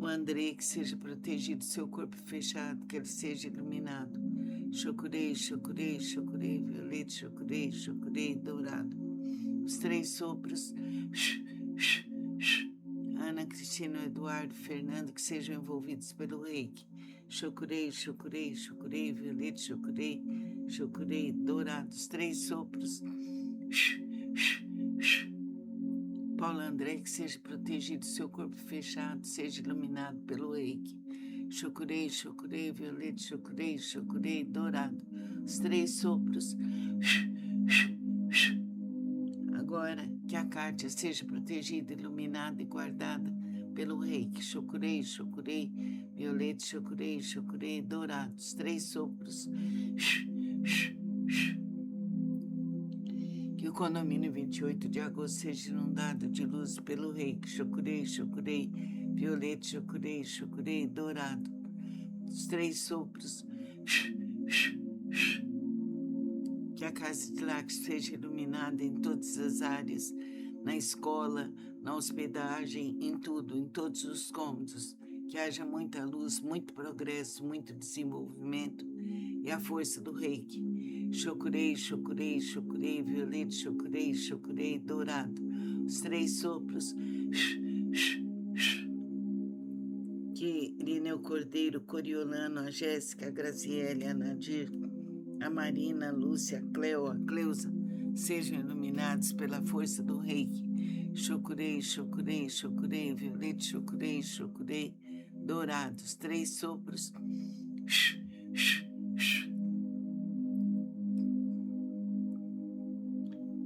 O André, que seja protegido, seu corpo fechado, que ele seja iluminado. Chokurei, chokurei, chokurei, violeta, chokurei, chokurei, dourado. Os 3 sopros. Ana Cristina, Eduardo, Fernando, que sejam envolvidos pelo Reiki. Chokurei, chokurei, chokurei, violeta, chokurei, chokurei, dourado. Os 3 sopros. Paulo André, que seja protegido, seu corpo fechado, seja iluminado pelo Reiki. Chokurei, chokurei, violeta, chokurei, chokurei, dourado. Os 3 sopros. Agora, que a Kátia seja protegida, iluminada e guardada pelo Reiki. Chokurei, chokurei, violeta, chokurei, chokurei, dourado. Os 3 sopros. Que o condomínio 28 de agosto seja inundado de luz pelo Reiki. Chokurei, chokurei, violeta, chokurei, chokurei, dourado. Os 3 sopros. Que a casa de Lax seja iluminada em todas as áreas, na escola, na hospedagem, em tudo, em todos os cômodos. Que haja muita luz, muito progresso, muito desenvolvimento e a força do Reiki. Chokurei, chokurei, chokurei, violeta, chokurei, chokurei, dourado. Os 3 sopros. Que Irineu Cordeiro, Coriolano, a Jéssica, a Graziele, a Nadir, a Marina, a Lúcia, a Cleo, a Cleusa, sejam iluminados pela força do reiki. Chokurei, chokurei, chokurei, violete, chokurei, chokurei, dourados, 3 sopros.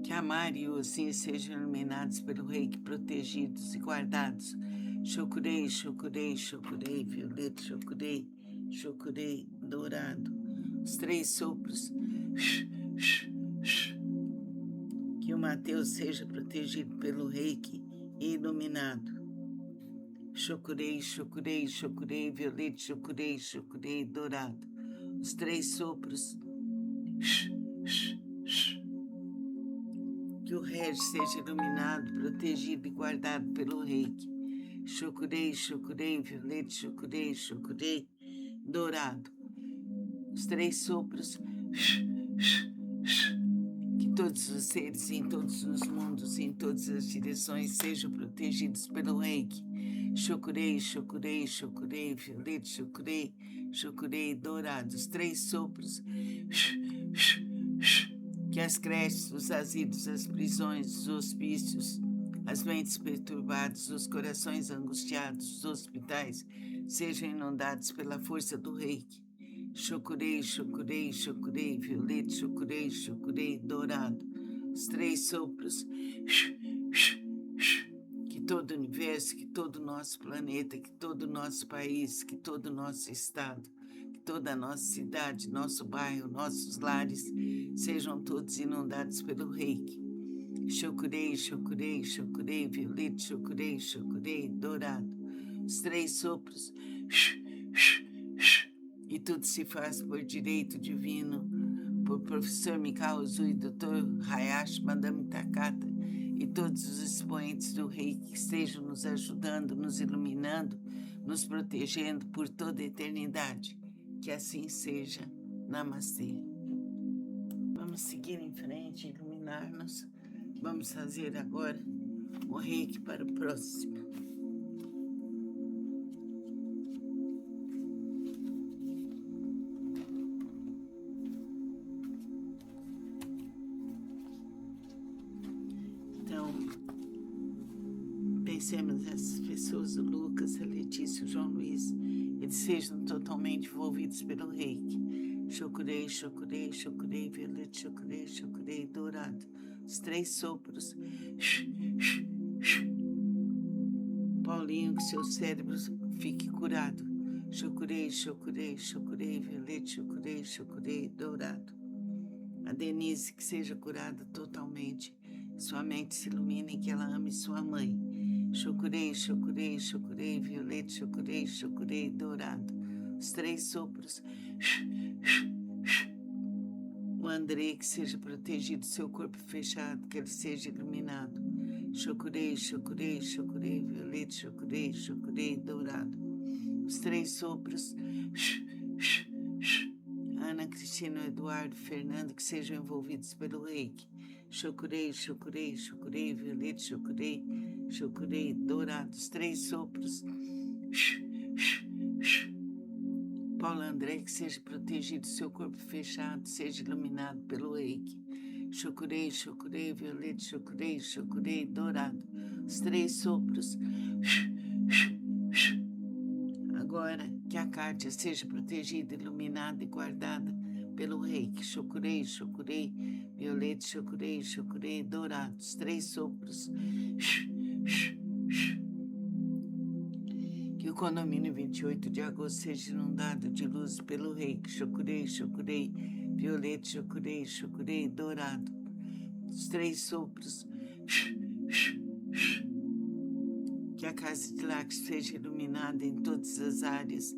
Que a Mari e o Ossim sejam iluminados pelo reiki, protegidos e guardados. Chokurei, chokurei, chokurei, violete, chokurei, chokurei, dourado, os 3 sopros. Que o Mateus seja protegido pelo reiki e iluminado. Chokurei, chokurei, chokurei, violete, chokurei, chokurei, dourado, os 3 sopros. Que o Regis seja iluminado, protegido e guardado pelo reiki. Chokurei, chokurei, violete, chokurei, chokurei, dourado, os 3 sopros. Que todos os seres em todos os mundos, em todas as direções, sejam protegidos pelo reiki. Chokurei, chokurei, chokurei, violete, chokurei, chokurei, dourado, os 3 sopros. Que as creches, os asilos, as prisões, os hospícios, as mentes perturbadas, os corações angustiados, os hospitais, sejam inundados pela força do reiki. Chokurei, chokurei, chokurei, violete, chokurei, chokurei, dourado, os 3 sopros. Que todo o universo, que todo o nosso planeta, que todo o nosso país, que todo o nosso estado, que toda a nossa cidade, nosso bairro, nossos lares, sejam todos inundados pelo reiki. Chokurei, chokurei, chokurei, violete, chokurei, chokurei, dourado, os 3 sopros. E tudo se faz por direito divino, por professor Mikao Usui, Dr. Hayashi, Madame Takata e todos os expoentes do reiki que estejam nos ajudando, nos iluminando, nos protegendo por toda a eternidade. Que assim seja. Namastê. Vamos seguir em frente, iluminar-nos. Vamos fazer agora o reiki para o próximo. Então, pensemos essas pessoas, o Lucas, a Letícia, o João Luiz, eles sejam totalmente envolvidos pelo reiki. Chokurei, chokurei, chokurei, violete, chokurei, chokurei, dourado, os 3 sopros. Paulinho, que seu cérebro fique curado. Chokurei, chokurei, chokurei, violete, chokurei, chokurei, dourado. A Denise, que seja curada totalmente. Sua mente se ilumine e que ela ame sua mãe. Chokurei, chokurei, chokurei, violete, chokurei, chokurei, dourado, os 3 sopros. O André, que seja protegido, seu corpo fechado, que ele seja iluminado. Chokurei, chokurei, chokurei, violete, chokurei, chokurei, dourado, os 3 sopros. Ana, Cristina, Eduardo, Fernando, que sejam envolvidos pelo reiki. Chokurei, chokurei, chokurei, violete, chokurei, chokurei, dourado, os 3 sopros. Paulo André, que seja protegido, seu corpo fechado, seja iluminado pelo reiki. Chokurei, chokurei, violete, chokurei, chokurei, dourado, os 3 sopros. Agora, que a Kátia seja protegida, iluminada e guardada pelo reiki. Chokurei, chokurei, violete, chokurei, chokurei, dourado, os 3 sopros. Que o condomínio 28 de agosto seja inundado de luz pelo reiki. Chokurei, chokurei, violete, chokurei, chokurei, dourado, os 3 sopros. Que a casa de Lax seja iluminada em todas as áreas,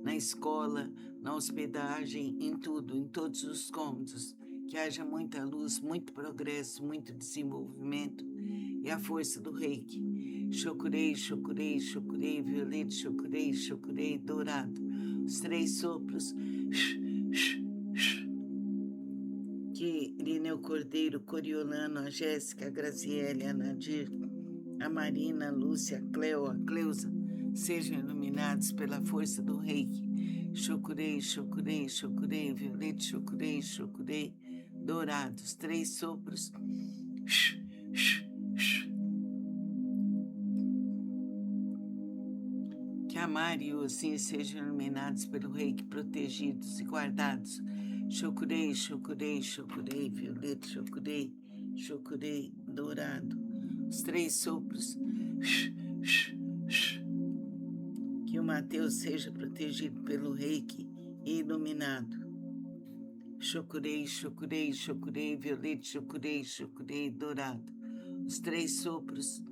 na escola, na hospedagem, em tudo, em todos os cômodos. Que haja muita luz, muito progresso, muito desenvolvimento e a força do reiki. Chokurei, chokurei, chokurei, violete, chokurei, chokurei, dourado, os 3 sopros. Que Irineu Cordeiro, Coriolano, a Jéssica, a Graziele, a Nadir, a Marina, a Lúcia, a Cleo, a Cleusa, sejam iluminados pela força do reiki. Chokurei, chokurei, chokurei, violete, chokurei, chokurei, dourados, 3 sopros. Que a Mar e o Ossim sejam iluminados pelo Reiki, protegidos e guardados. Chokurei, chokurei, chokurei, violeta, chokurei, chokurei, dourado. Os 3 sopros. Que o Mateus seja protegido pelo Reiki e iluminado. Chokurei, chokurei, chokurei, violeta, chokurei, chokurei, dourado. Os 3 sopros.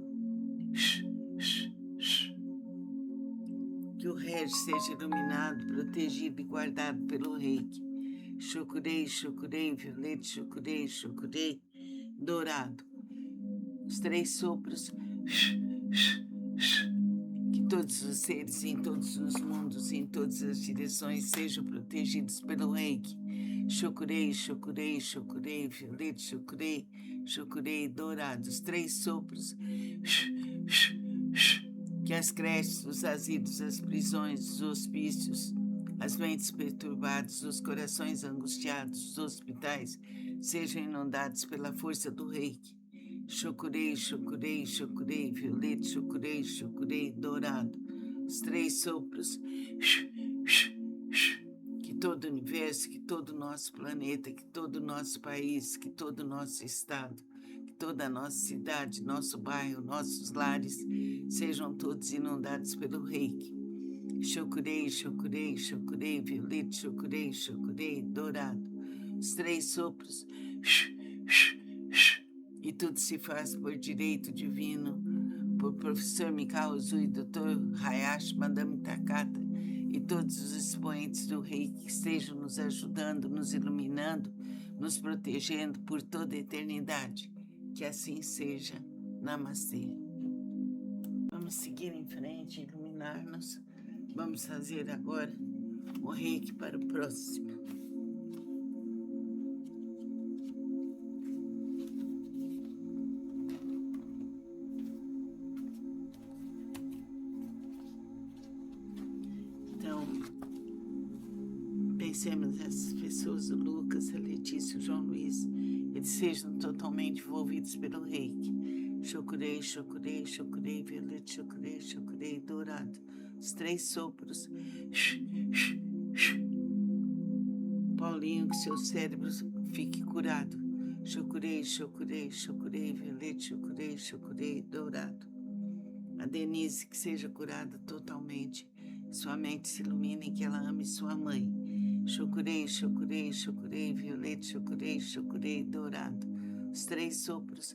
Que o Regis seja iluminado, protegido e guardado pelo Reiki. Chokurei, chokurei, violeta, chokurei, chokurei, dourado. Os 3 sopros. Que todos os seres em todos os mundos, em todas as direções, sejam protegidos pelo Reiki. Chokurei, chokurei, chokurei, violeta, chokurei, chokurei, dourado. Os 3 sopros. Que as creches, os asilos, as prisões, os hospícios, as mentes perturbadas, os corações angustiados, os hospitais, sejam inundados pela força do Reiki. Chokurei, chokurei, chokurei, violeta, chokurei, chokurei, dourado. Os 3 sopros. Que todo o universo, que todo o nosso planeta, que todo o nosso país, que todo o nosso estado, que toda a nossa cidade, nosso bairro, nossos lares, sejam todos inundados pelo Reiki. Chokurei, chokurei, chokurei, violeta, chokurei, chokurei, dourado. Os 3 sopros. E tudo se faz por direito divino, por professor Mikao Usui, Dr. Hayashi, Madame Takata e todos os expoentes do Reiki que estejam nos ajudando, nos iluminando, nos protegendo por toda a eternidade. Que assim seja. Namastê. Vamos seguir em frente, iluminar-nos. Vamos fazer agora o Reiki para o próximo. Então, pensemos nessas pessoas, o Lucas, a Letícia, o João Luiz, eles sejam totalmente envolvidos pelo Reiki. Chokurei, chokurei, chokurei, violeta, chokurei, chokurei, dourado. Os 3 sopros. Paulinho, que seu cérebro fique curado. Chokurei, chokurei, chokurei, violeta, chokurei, chokurei, dourado. A Denise, que seja curada totalmente. Sua mente se ilumine e que ela ame sua mãe. Chokurei, chokurei, chokurei, violeta, chokurei, chokurei, dourado. Os 3 sopros.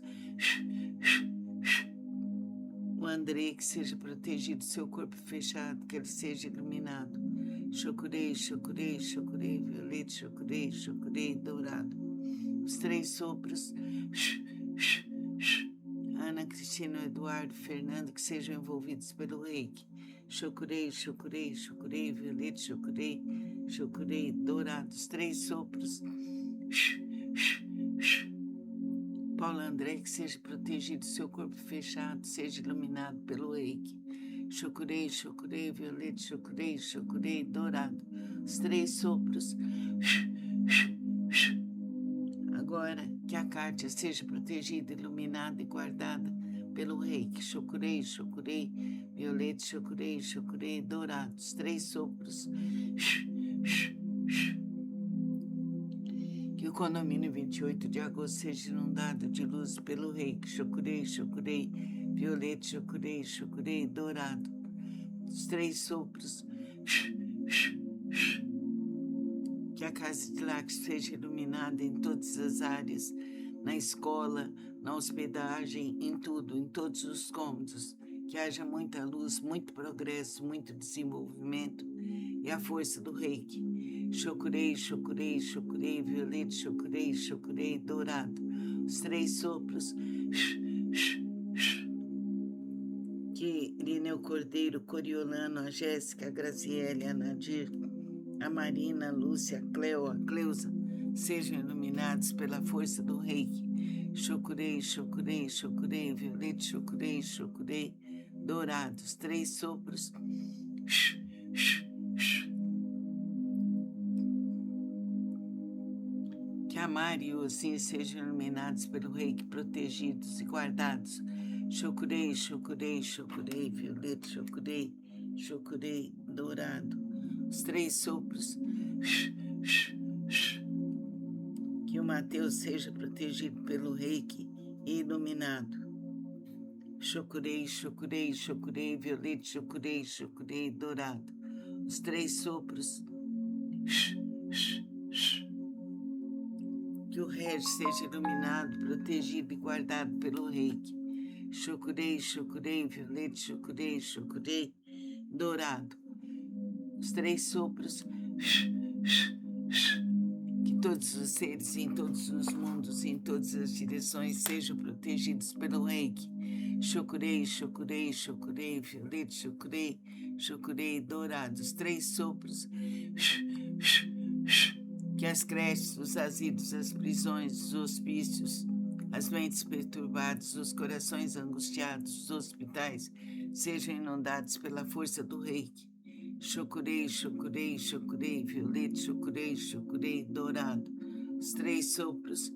O Andrei, que seja protegido, seu corpo fechado, que ele seja iluminado. Chokurei, chokurei, chokurei, violeta, chokurei, chokurei, dourado. Os 3 sopros. Ana, Cristina, Eduardo, Fernando, que sejam envolvidos pelo Reiki. Chokurei, chokurei, chokurei, violeta, chokurei, chokurei, dourado. Os 3 sopros. Paulo André, que seja protegido, seu corpo fechado, seja iluminado pelo Reiki. Chokurei, chokurei, violeta, chokurei, chokurei, dourado. Os 3 sopros. Agora, que a Kátia seja protegida, iluminada e guardada pelo Reiki. Chokurei, chokurei, violeta, chokurei, chokurei, dourado. Os 3 sopros. Que o condomínio 28 de agosto seja inundado de luz pelo Reiki. Chokurei, chokurei, violeta, chokurei, chokurei, dourado. Os 3 sopros. Que a casa de Lax seja iluminada em todas as áreas, na escola, na hospedagem, em tudo, em todos os cômodos. Que haja muita luz, muito progresso, muito desenvolvimento e a força do Reiki. Chokurei, chokurei, chokurei, violeta, chokurei, chokurei, dourado. Os 3 sopros. Que Irineu Cordeiro, Coriolano, a Jéssica, a Graziele, a Nadir, a Marina, a Lúcia, a Cleo, a Cleusa, sejam iluminados pela força do Reiki. Chokurei, chokurei, chokurei, violeta, chokurei, chokurei, dourados. 3 sopros. Que a Mari e o Osim sejam iluminados pelo Reiki, protegidos e guardados. Chokurei, chokurei, chokurei, violeta, chokurei, chokurei, dourado. Os 3 sopros. Que o Mateus seja protegido pelo Reiki e iluminado. Chokurei, chokurei, chokurei, violeta, chokurei, chokurei, dourado. Os 3 sopros. Que o Regis seja iluminado, protegido e guardado pelo Reiki. Chokurei, chokurei, violeta, chokurei, chokurei, dourado. Os 3 sopros. Que todos os seres em todos os mundos, em todas as direções, sejam protegidos pelo Reiki. Chokurei, chokurei, chokurei, violeta, chokurei, chokurei, dourado. Os 3 sopros. Que as creches, os asilos, as prisões, os hospícios, as mentes perturbadas, os corações angustiados, os hospitais, sejam inundados pela força do Reiki. Chokurei, chokurei, chokurei, violeta, chokurei, chokurei, dourado. Os 3 sopros.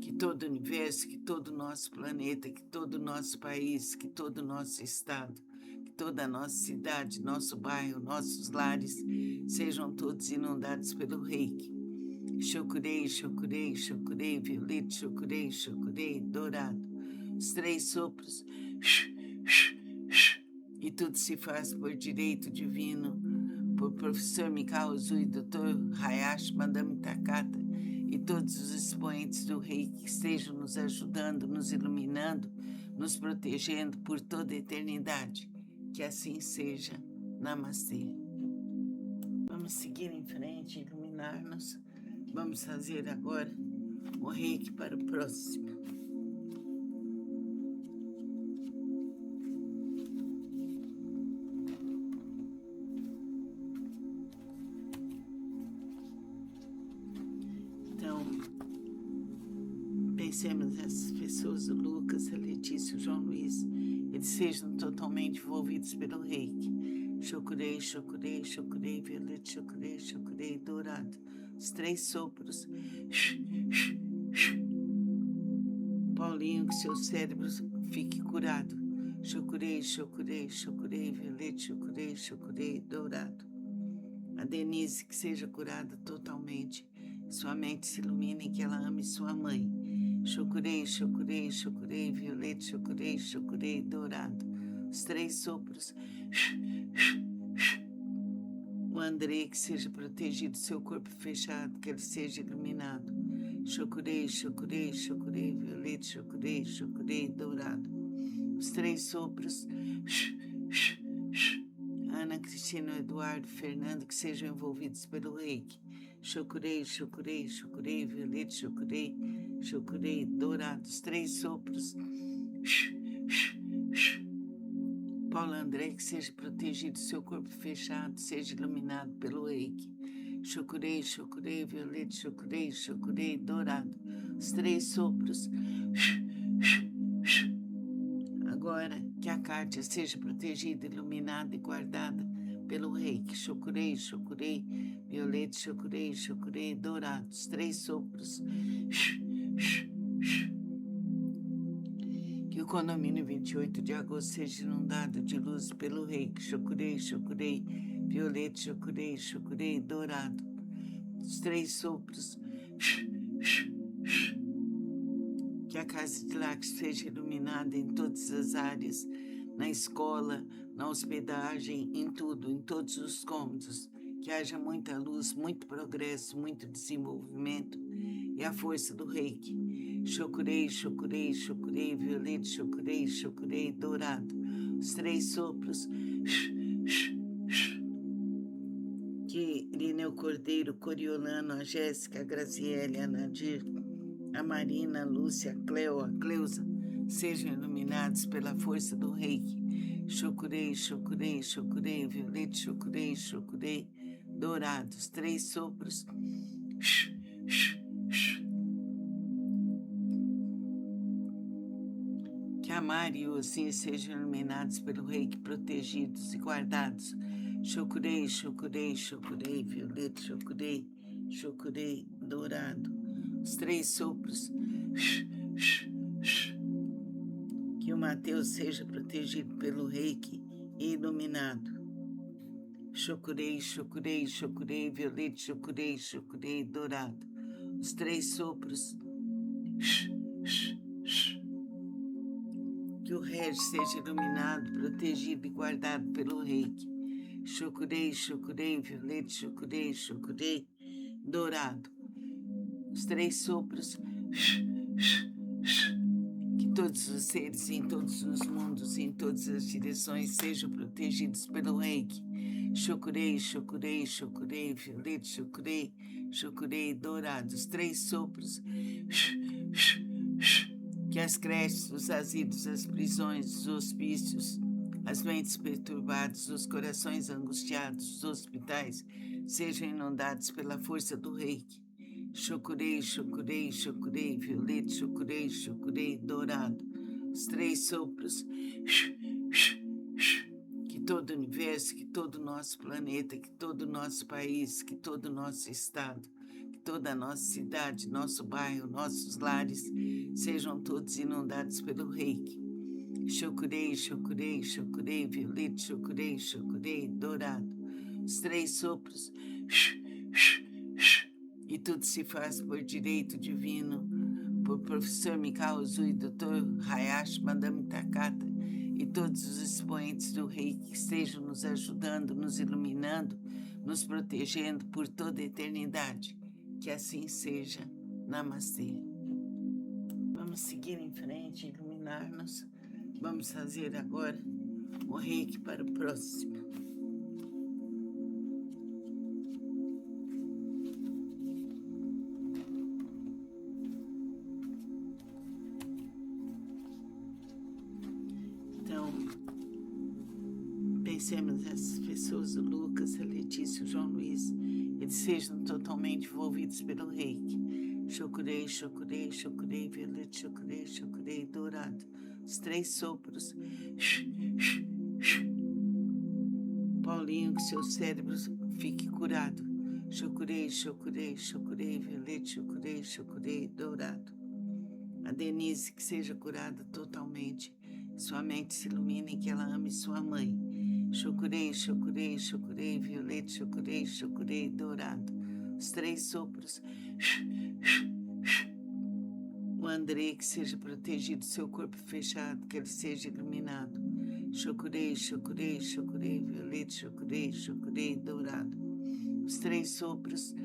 Que todo o universo, que todo o nosso planeta, que todo o nosso país, que todo o nosso estado, que toda a nossa cidade, nosso bairro, nossos lares, sejam todos inundados pelo Reiki. Chokurei, chokurei, chokurei, violeta, chokurei, chokurei, dourado. Os 3 sopros. E tudo se faz por direito divino, por professor Mikao Usui, Dr. Hayashi Madame Takata e todos os expoentes do Reiki que estejam nos ajudando, nos iluminando, nos protegendo por toda a eternidade. Que assim seja. Namastê. Vamos seguir em frente, iluminar-nos. Vamos fazer agora o Reiki para o próximo. Então, pensemos nessas pessoas, o Lucas, a Letícia, o João Luiz, eles sejam totalmente envolvidos pelo Reiki. Chokurei, chokurei, chokurei, violeta, chokurei, chokurei, dourado. Os 3 sopros. Paulinho, que seu cérebro fique curado. Chokurei, chokurei, chokurei, violeta, chokurei, chokurei, dourado. A Denise, que seja curada totalmente. Sua mente se ilumine e que ela ame sua mãe. Chokurei, chokurei, chokurei, violeta, chokurei, chokurei, dourado. Os 3 sopros. O Andrei, que seja protegido, seu corpo fechado, que ele seja iluminado. Chokurei, chokurei, chokurei, violeta, chokurei, chokurei, dourado. Os 3 sopros. Ana Cristina, Eduardo, Fernando, que sejam envolvidos pelo Reiki. Chokurei, chokurei, chokurei, violeta, chokurei, chokurei, dourado. Os 3 sopros. Paulo André, que seja protegido, seu corpo fechado, seja iluminado pelo Reiki. Chokurei, chokurei, violeta, chokurei, chokurei, dourado. Os 3 sopros. Agora, que a Kátia seja protegida, iluminada e guardada pelo Reiki. Chokurei, chokurei, violeta, chokurei, chokurei, dourado. Os 3 sopros. Que o condomínio 28 de agosto seja inundado de luz pelo Reiki. Chokurei, chokurei, violeta, chokurei, chokurei, dourado. Os 3 sopros. Que a casa de Lax seja iluminada em todas as áreas, na escola, na hospedagem, em tudo, em todos os cômodos. Que haja muita luz, muito progresso, muito desenvolvimento e a força do Reiki. Chokurei, chokurei, chokurei, violeta, chokurei, chokurei, dourado. Os 3 sopros. Que Irineu Cordeiro, Coriolano, a Jéssica, a Graziele, a Nadir, a Marina, a Lúcia, a Cleo, a Cleusa, sejam iluminados pela força do Reiki. Chokurei, chokurei, chokurei, violeta, chokurei, chokurei, dourados. 3 sopros. Que a Mari e o Osim sejam iluminados pelo Reiki, protegidos e guardados. Chokurei, chokurei, chokurei, violeta, chokurei, chocurei, dourado. Os 3 sopros. Que o Mateus seja protegido pelo reiki e iluminado. Chocurei, chocurei, chocurei, violeta, chocurei, chocurei, dourado. Os 3 sopros. Que o Regis seja iluminado, protegido e guardado pelo reiki. Chocurei, chocurei, violeta, chocurei, chocurei, dourado. Os 3 sopros. Que todos os seres em todos os mundos, em todas as direções, sejam protegidos pelo reiki. Chocurei, chocurei, chocurei, violeta, chocurei, chocurei, dourado. Os 3 sopros. Que as creches, os asilos, as prisões, os hospícios, as mentes perturbadas, os corações angustiados, os hospitais, sejam inundados pela força do reiki. Chocurei, chocurei, chocurei, violeta, chocurei, chocurei, dourado. Os 3 sopros. Que todo o universo, que todo o nosso planeta, que todo o nosso país, que todo o nosso estado, que toda a nossa cidade, nosso bairro, nossos lares, sejam todos inundados pelo reiki. Chocurei, chocurei, chocurei, violeta, chocurei, chocurei, dourado. Os 3 sopros. E tudo se faz por direito divino, por professor Mikao Usui, Dr. Hayashi, Madame Takata e todos os expoentes do reiki que estejam nos ajudando, nos iluminando, nos protegendo por toda a eternidade. Que assim seja. Namastê. Vamos seguir em frente, iluminar-nos. Vamos fazer agora o reiki para o próximo. Então, pensemos nessas pessoas, o Lucas, a Letícia, o João Luiz, eles sejam totalmente envolvidos pelo reiki. Chocurei, chocurei, chocurei, violeta, chocurei, chocurei, dourado. Os 3 sopros. Paulinho, que seu cérebro fique curado. Chocurei, chocurei, chocurei, violeta, chocurei, chocurei, dourado. A Denise, que seja curada totalmente. Sua mente se ilumine e que ela ame sua mãe. Chocurei, chocurei, chocurei, violeta, chocurei, chocurei, dourado. Os 3 sopros. O André, que seja protegido, seu corpo fechado, que ele seja iluminado. Chocurei, chocurei, chocurei, violeta, chocurei, chocurei, dourado. Os 3 sopros.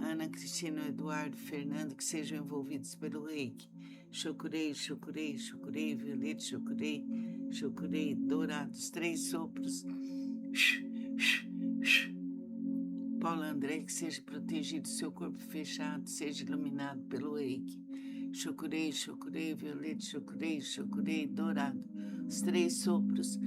Ana Cristina, Eduardo, Fernando, que sejam envolvidos pelo reiki. Chocurei, chocurei, chocurei, violeta, chocurei, chocurei, dourado. Os 3 sopros. Paulo André, que seja protegido, seu corpo fechado, seja iluminado pelo reiki. Chocurei, chocurei, violeta, chocurei, chocurei, dourado. Os 3 sopros.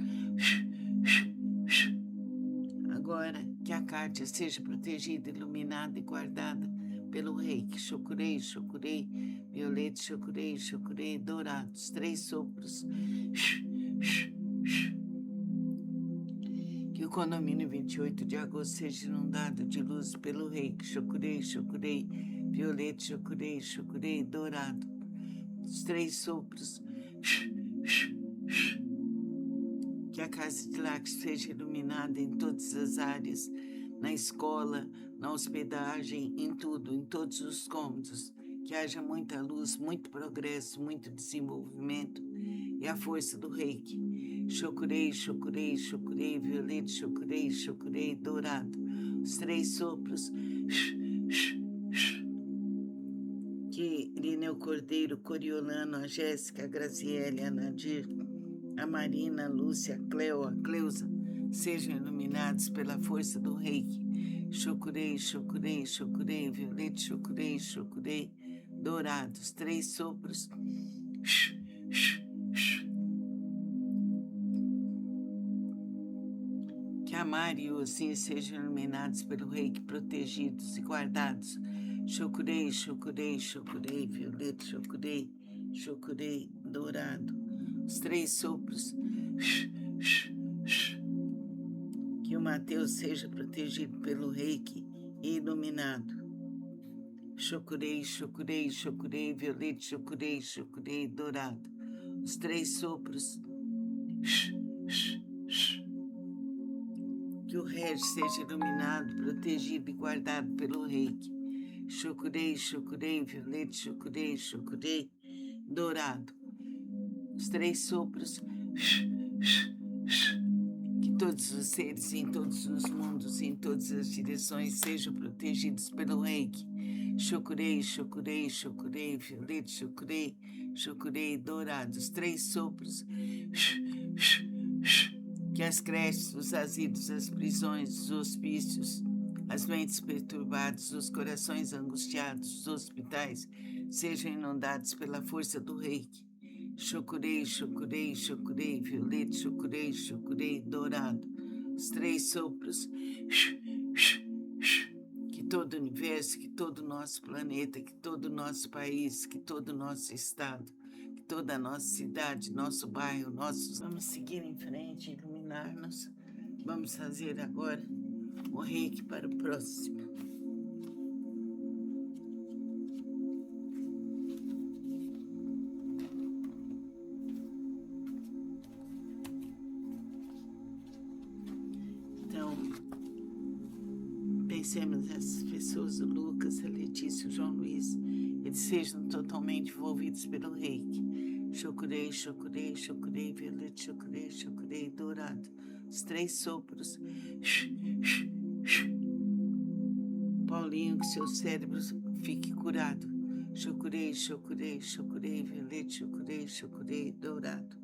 Agora, que a Kátia seja protegida, iluminada e guardada pelo reiki. Chocurei, chocurei, violeta, chocurei, chocurei, dourado. Os 3 sopros. Que o condomínio 28 de agosto seja inundado de luz pelo reiki. Chocurei, chocurei, violeta, chocurei, chocurei, dourado. Os 3 sopros. Que a casa de Lax seja iluminada em todas as áreas, na escola, na hospedagem, em tudo, em todos os cômodos. Que haja muita luz, muito progresso, muito desenvolvimento e a força do reiki. Chocurei, chocurei, chocurei, violeta, chocurei, chocurei, dourado. Os 3 sopros. Que Irineu Cordeiro, Coriolano, a Jéssica, a Graziele, a Nadir, a Marina, a Lúcia, a Cleo, a Cleusa, sejam iluminados pela força do reiki. Chocurei, chocurei, chocurei, violeta, chocurei, chocurei, dourados. 3 sopros. Que a Mari e o Ossim sejam iluminados pelo reiki, protegidos e guardados. Chocurei, chocurei, chocurei, violeta, chocurei, chocurei, dourado. Os 3 sopros. Que o o Mateus seja protegido pelo Reiki e iluminado. Chokurei, chokurei, chokurei, violete, chokurei, chokurei, dourado. Os 3 sopros. Que o Regi seja iluminado, protegido e guardado pelo Reiki. Chokurei, chokurei, violete, chokurei, chokurei, dourado. Os 3 sopros. Que todos os seres em todos os mundos, em todas as direções, sejam protegidos pelo Reiki. Chokurei, chokurei, chokurei, violete, chokurei, chokurei, dourado. Os 3 sopros. Que as creches, os asilos, as prisões, os hospícios, as mentes perturbadas, os corações angustiados, os hospitais, sejam inundados pela força do Reiki. Chokurei, chokurei, chokurei, violete, chokurei, chokurei, dourado. Os 3 sopros. Que todo o universo, que todo o nosso planeta, que todo o nosso país, que todo o nosso estado, que toda a nossa cidade, nosso bairro, nossos... Vamos seguir em frente, iluminar-nos. Vamos fazer agora o Reiki para o próximo. Então, pensemos nessas pessoas, o Lucas, a Letícia, o João Luiz, eles sejam totalmente envolvidos pelo Reiki. Chokurei, chokurei, chokurei, violete, chokurei, chokurei, dourado. Os 3 sopros. Paulinho, que seu cérebro fique curado. Chokurei, chokurei, chokurei, violete, chokurei, chokurei, dourado.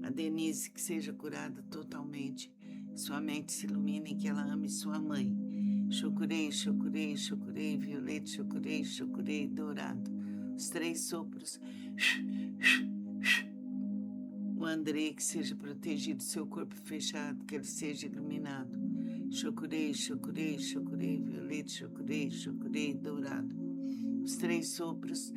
A Denise, que seja curada totalmente. Sua mente se ilumine, que ela ame sua mãe. Chokurei, chokurei, chokurei, violete, chokurei, chokurei, dourado. Os 3 sopros. O André, que seja protegido, seu corpo fechado, que ele seja iluminado. Chokurei, chokurei, chokurei, violete, chokurei, chokurei, dourado. Os 3 sopros.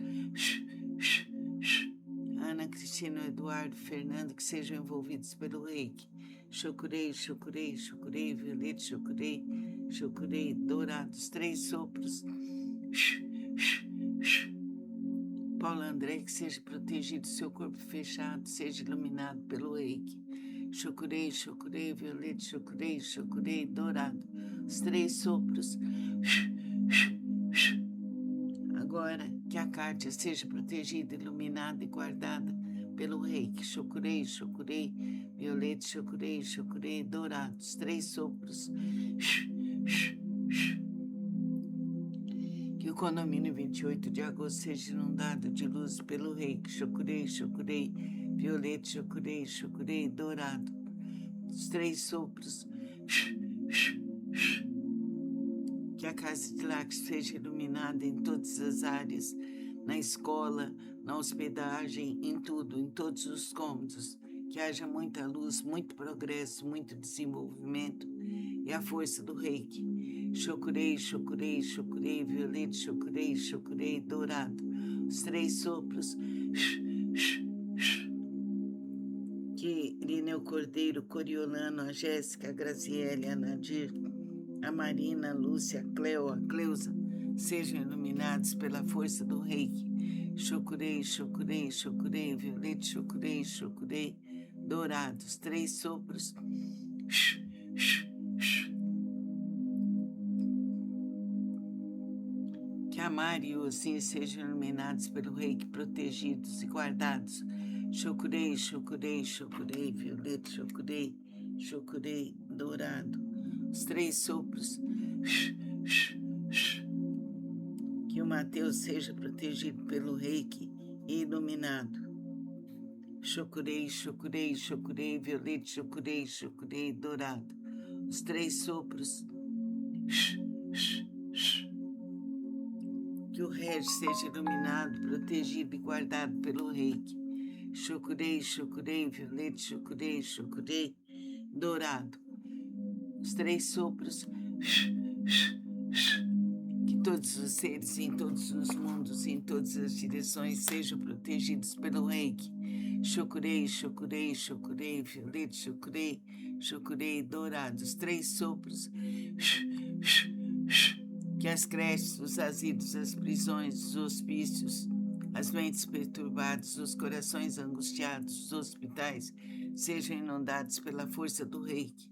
Ana, Cristina, Eduardo, Fernando, que sejam envolvidos pelo Reiki. Chokurei, chokurei, chokurei, violete, chokurei, chokurei, dourado. Os 3 sopros. Paulo André, que seja protegido, seu corpo fechado, seja iluminado pelo Reiki. Chokurei, chokurei, violete, chokurei, chokurei, dourado. Os 3 sopros. Agora, que a Kátia seja protegida, iluminada e guardada pelo Reiki. Chokurei, chokurei, violete, chokurei, chokurei, dourado. Os 3 sopros. Que o condomínio 28 de agosto seja inundado de luz pelo Reiki. Chokurei, chokurei, violete, chokurei, chokurei, dourado. Os 3 sopros. Que a casa de Lax seja iluminada em todas as áreas, na escola, na hospedagem, em tudo, em todos os cômodos. Que haja muita luz, muito progresso, muito desenvolvimento e a força do Reiki. Chokurei, chokurei, chokurei, violete, chokurei, chokurei, dourado. Os 3 sopros. Que Irineu Cordeiro, Coriolano, a Jéssica, a Graziele, a Nadir, a Marina, a Lúcia, a Cleo, a Cleusa, sejam iluminados pela força do Reiki. Chokurei, chokurei, chokurei, violete, chokurei, chokurei, dourados. 3 sopros. Que a Mari e o Ossim sejam iluminados pelo Reiki, protegidos e guardados. Chokurei, chokurei, chokurei, violete, chokurei, chokurei, dourado. Os 3 sopros. Que o Mateus seja protegido pelo Reiki e iluminado. Chokurei, chokurei, chokurei, violete, chokurei, chokurei, dourado. Os 3 sopros. Que o Regi seja iluminado, protegido e guardado pelo Reiki. Chokurei, chokurei, violete, chokurei, chokurei, dourado. Os 3 sopros. Que todos os seres em todos os mundos, em todas as direções, sejam protegidos pelo Reiki. Chokurei, chokurei, chokurei, violeta, chokurei, chokurei, dourados, 3 sopros. Que as creches, os asilos, as prisões, os hospícios, as mentes perturbadas, os corações angustiados, os hospitais, sejam inundados pela força do reiki.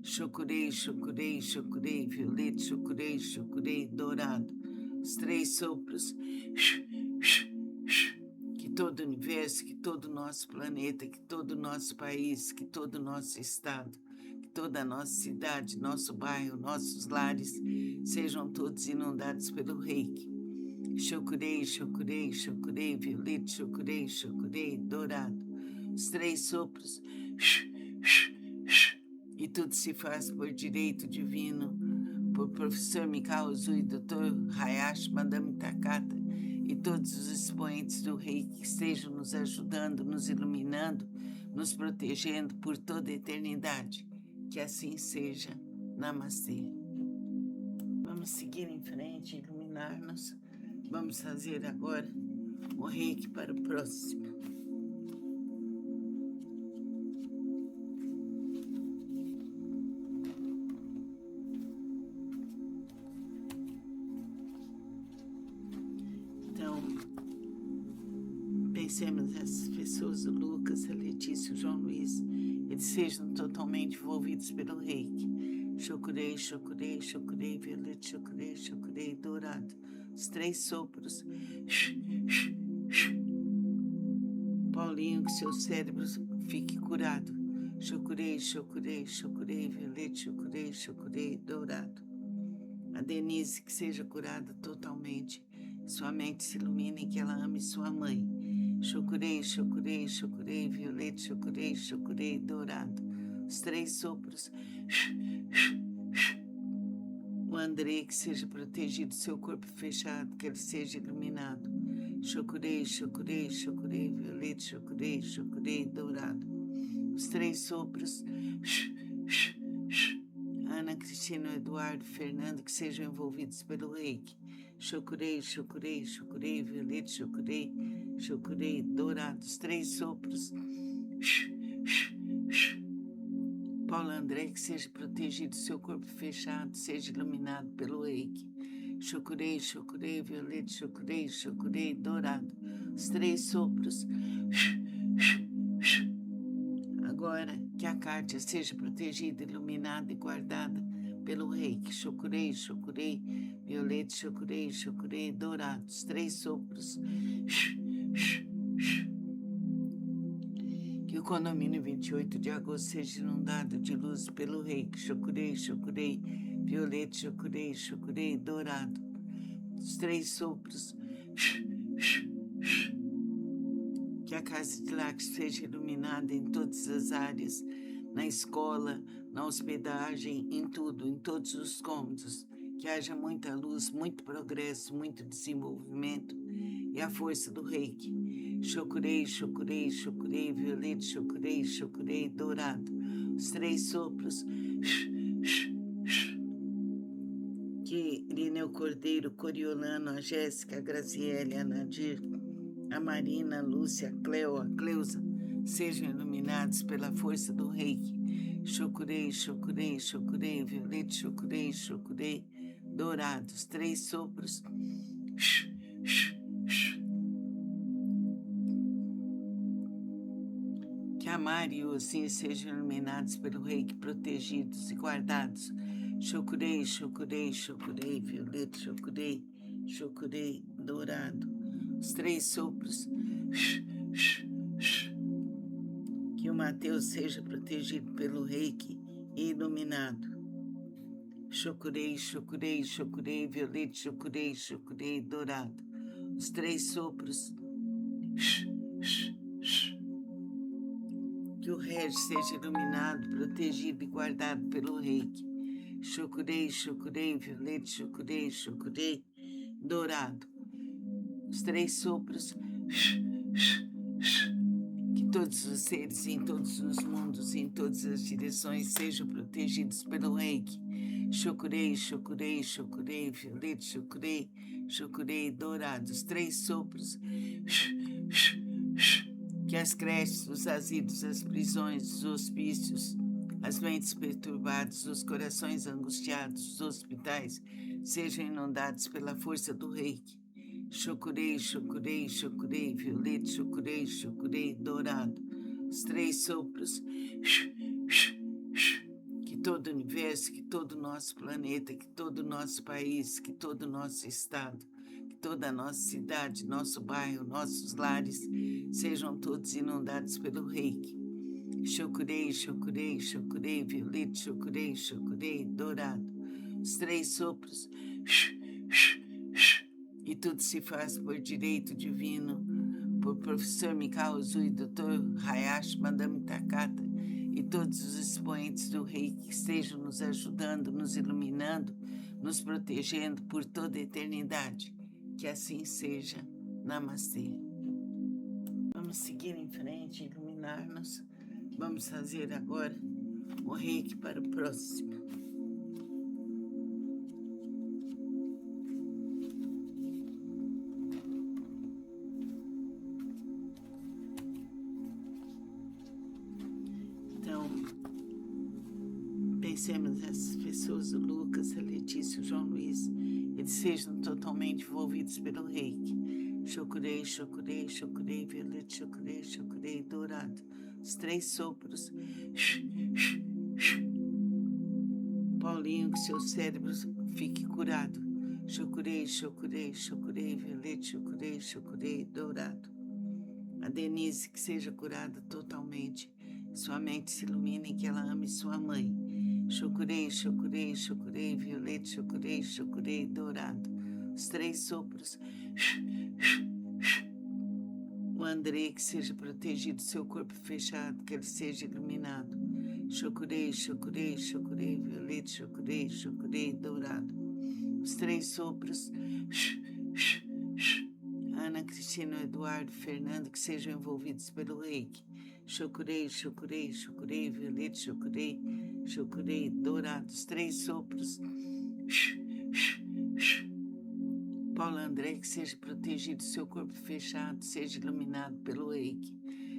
Chokurei, chokurei, chokurei, violeta, chokurei, chokurei, dourado. Os 3 sopros. Que todo o universo, que todo o nosso planeta, que todo o nosso país, que todo o nosso estado, que toda a nossa cidade, nosso bairro, nossos lares, sejam todos inundados pelo reiki. Chokurei, chokurei, chokurei, violeta, chokurei, chokurei, dourado. Os 3 sopros. E tudo se faz por direito divino, por professor Mikao Usui, Dr. Hayashi, Madame Takata e todos os expoentes do reiki que estejam nos ajudando, nos iluminando, nos protegendo por toda a eternidade. Que assim seja. Namastê. Vamos seguir em frente, iluminar-nos. Vamos fazer agora o reiki para o próximo. Então, pensemos nessas pessoas, o Lucas, a Letícia, o João Luiz, eles sejam totalmente envolvidos pelo reiki. Chokurei, chokurei, chokurei, violeta, chokurei, chokurei, dourado. Os 3 sopros. Paulinho, que seu cérebro fique curado. Chokurei, chokurei, chokurei, violeta, chokurei, chokurei, dourado. A Denise, que seja curada totalmente. Sua mente se ilumine e que ela ame sua mãe. Chokurei, chokurei, chokurei, violeta, chokurei, chokurei, dourado. Os 3 sopros. O André, que seja protegido, seu corpo fechado, que ele seja iluminado. Chokurei, chokurei, chokurei, violeta, chokurei, chokurei, dourado. Os 3 sopros. Ana, Cristina, Eduardo, Fernando, que sejam envolvidos pelo reiki. Chokurei, chokurei, chokurei, violeta, chokurei, chokurei, dourado. Os 3 sopros. Paulo André, que seja protegido, seu corpo fechado, seja iluminado pelo reiki. Chokurei, chokurei, violeta, chokurei, chokurei, dourado. Os 3 sopros. Agora, que a Kátia seja protegida, iluminada e guardada pelo reiki. Chokurei, chokurei, violeta, chokurei, chokurei, dourado. Os 3 sopros. Que o condomínio 28 de agosto seja inundado de luz pelo reiki. Chokurei, chokurei, violeta, chokurei, chokurei, dourado. Os 3 sopros. Que a casa de Lax seja iluminada em todas as áreas, na escola, na hospedagem, em tudo, em todos os cômodos. Que haja muita luz, muito progresso, muito desenvolvimento e a força do reiki. Chokurei, chokurei, chokurei, violeta, chokurei, chokurei, dourado. Os 3 sopros. Que Irineu Cordeiro, Coriolano, a Jéssica, a Graziele, a Nadir, a Marina, a Lúcia, a Cleo, a Cleusa, sejam iluminados pela força do reiki. Chokurei, chokurei, chokurei, violeta, chokurei, chokurei, dourados. 3 sopros. Que a Mari e o Osim sejam iluminados pelo reiki, protegidos e guardados. Chokurei, chokurei, chokurei, violeta, chokurei, chokurei, dourado. Os 3 sopros. Que o Mateus seja protegido pelo reiki e iluminado. Chokurei, chokurei, chokurei, violeta, chokurei, chokurei, dourado. Os 3 sopros. Que o Regis seja iluminado, protegido e guardado pelo reiki. Chokurei, chokurei, violeta, chokurei, chokurei, dourado. Os 3 sopros. Que todos os seres em todos os mundos, em todas as direções, sejam protegidos pelo reiki. Chokurei, chokurei, chokurei, violeta, chokurei, chokurei, dourado. Os 3 sopros. Que que as creches, os asilos, as prisões, os hospícios, as mentes perturbadas, os corações angustiados, os hospitais, sejam inundados pela força do reiki. Chokurei, chokurei, chokurei, violeta, chokurei, chokurei, dourado. Os 3 sopros. Que todo o universo, que todo o nosso planeta, que todo o nosso país, que todo o nosso estado, que toda a nossa cidade, nosso bairro, nossos lares, sejam todos inundados pelo reiki. Chokurei, chokurei, chokurei, violeta, chokurei, chokurei, dourado. Os 3 sopros. E tudo se faz por direito divino, por professor Mikao Usui, Dr. Hayashi Madame Takata e todos os expoentes do reiki que estejam nos ajudando, nos iluminando, nos protegendo por toda a eternidade. Que assim seja. Namastê. Vamos seguir em frente, iluminar-nos. Vamos fazer agora o reiki para o próximo. Então, pensemos nessas pessoas, o Lucas, a Letícia, o João Luiz, eles sejam totalmente envolvidos pelo reiki. Chokurei, chokurei, chokurei, violeta, chokurei, chokurei, dourado. Os 3 sopros. Paulinho, que seu cérebro fique curado. Chokurei, chokurei, chokurei, violeta, chokurei, chokurei, dourado. A Denise, que seja curada totalmente. Sua mente se ilumine e que ela ame sua mãe. Chokurei, chokurei, chokurei, violeta, chokurei, chokurei, dourado. Os 3 sopros. O André, que seja protegido, seu corpo fechado, que ele seja iluminado. Chokurei, chokurei, chokurei, violeta, chokurei, chokurei, dourado. Os 3 sopros. Ana Cristina, Eduardo, Fernando, que sejam envolvidos pelo reiki. Chokurei, chokurei, chokurei, violeta, chokurei, chokurei, dourado. Os 3 sopros. Paulo André, que seja protegido, seu corpo fechado, seja iluminado pelo reiki.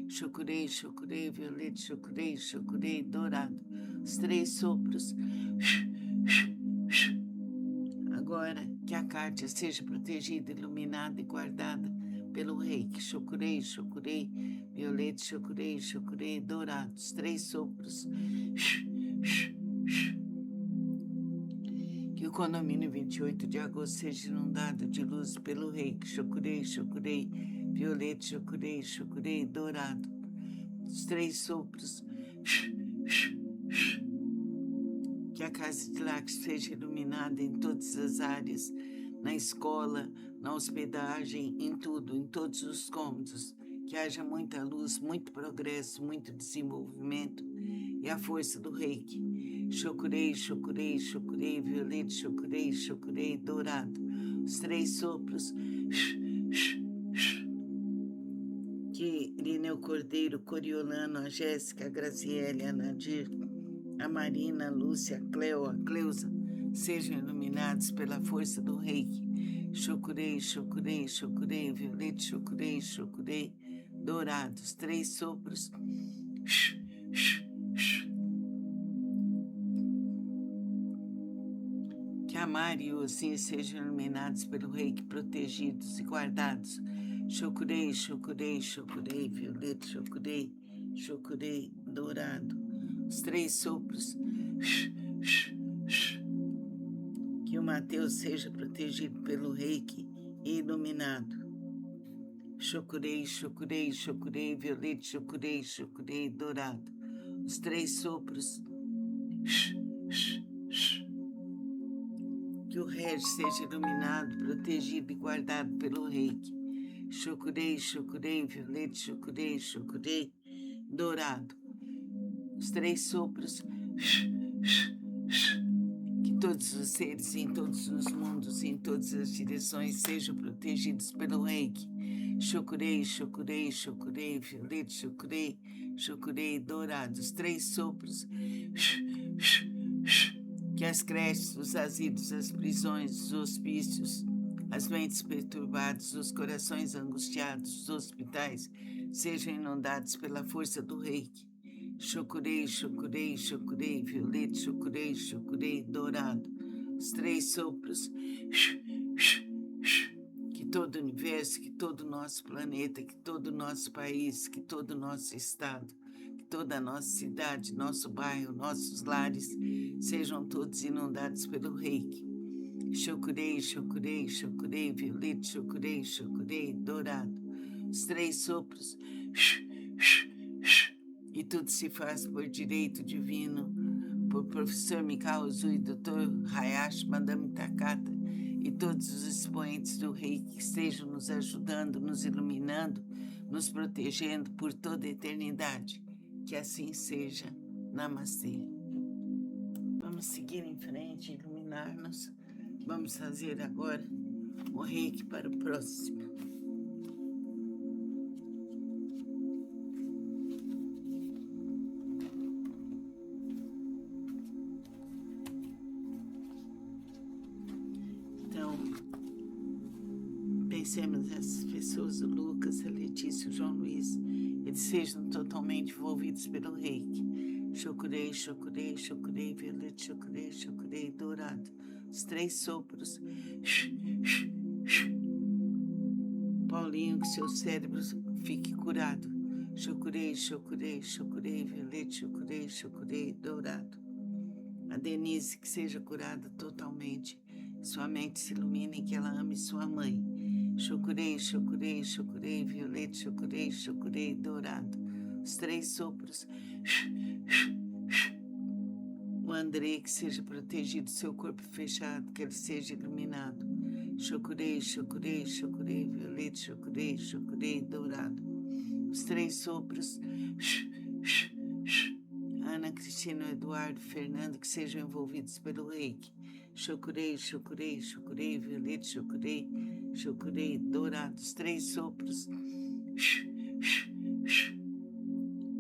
Chokurei, chokurei, violeta, chokurei, chokurei, dourado. Os 3 sopros. Agora, que a Kátia seja protegida, iluminada e guardada pelo reiki. Chokurei, chokurei, violeta, chokurei, chokurei, dourado. Os 3 sopros. Que o condomínio 28 de agosto seja inundado de luz pelo reiki. Chokurei, chokurei, violeta, chokurei, chokurei, dourado. Os 3 sopros. Que a casa de Lax seja iluminada em todas as áreas, na escola, na hospedagem, em tudo, em todos os cômodos. Que haja muita luz, muito progresso, muito desenvolvimento e a força do reiki. Chokurei, chokurei, chokurei, violeta, chokurei, chokurei, dourado. Os 3 sopros. Que Irineu Cordeiro, Coriolano, a Jéssica, a Graziele, a Nadir, a Marina, a Lúcia, a Cleo, a Cleusa, sejam iluminados pela força do reiki. Chokurei, chokurei, chokurei, violeta, chokurei, chokurei, dourados. 3 sopros. Que a Mari e o Ozinho sejam iluminados pelo reiki, protegidos e guardados. Chokurei, chokurei, chokurei, violeta, chokurei, chokurei, dourado. Os 3 sopros. Que o Mateus seja protegido pelo reiki e iluminado. Chokurei, chokurei, chokurei, violeta, chokurei, chokurei, dourado. Os 3 sopros. Que o Regis seja iluminado, protegido e guardado pelo reiki. Chokurei, chokurei, violeta, chokurei, chokurei, dourado. Os 3 sopros. Que todos os seres em todos os mundos, em todas as direções, sejam protegidos pelo reiki. Chokurei, chokurei, chokurei, violeta, chokurei, chokurei, dourado. Os 3 sopros. Que as creches, os asilos, as prisões, os hospícios, as mentes perturbadas, os corações angustiados, os hospitais, sejam inundados pela força do reiki. Chokurei, chokurei, chokurei, violeta, chokurei, chokurei, dourado. Os 3 sopros. Que todo o universo, que todo o nosso planeta, que todo o nosso país, que todo o nosso estado, que toda a nossa cidade, nosso bairro, nossos lares, sejam todos inundados pelo reiki. Chokurei, chokurei, chokurei, violeta, chokurei, chokurei, dourado. Os 3 sopros. E tudo se faz por direito divino, por professor Mikao Usui, Dr. Hayashi Madame Takata e todos os expoentes do reiki que estejam nos ajudando, nos iluminando, nos protegendo por toda a eternidade. Que assim seja. Namastê. Vamos seguir em frente, iluminar-nos. Vamos fazer agora o reiki para o próximo. Então, pensemos nessas pessoas, o Lucas, a Letícia, o João Luiz, eles sejam totalmente envolvidos pelo reiki. Chokurei, chokurei, chokurei, violeta, chokurei, chokurei, dourado. Os 3 sopros. Paulinho, que seu cérebro fique curado. Chokurei, chokurei, chokurei, violeta, chokurei, chokurei, dourado. A Denise, que seja curada totalmente. Sua mente se ilumine e que ela ame sua mãe. Chokurei, chokurei, chokurei, violeta, chokurei, chokurei, dourado. Os 3 sopros. O André, que seja protegido, seu corpo fechado, que ele seja iluminado. Chokurei, chokurei, chokurei, violeta, chokurei, chokurei, dourado. Os 3 sopros. Ana Cristina, Eduardo, Fernando, que sejam envolvidos pelo reiki. Chokurei, chokurei, chokurei, violeta, chokurei, chokurei, dourado. Os 3 sopros.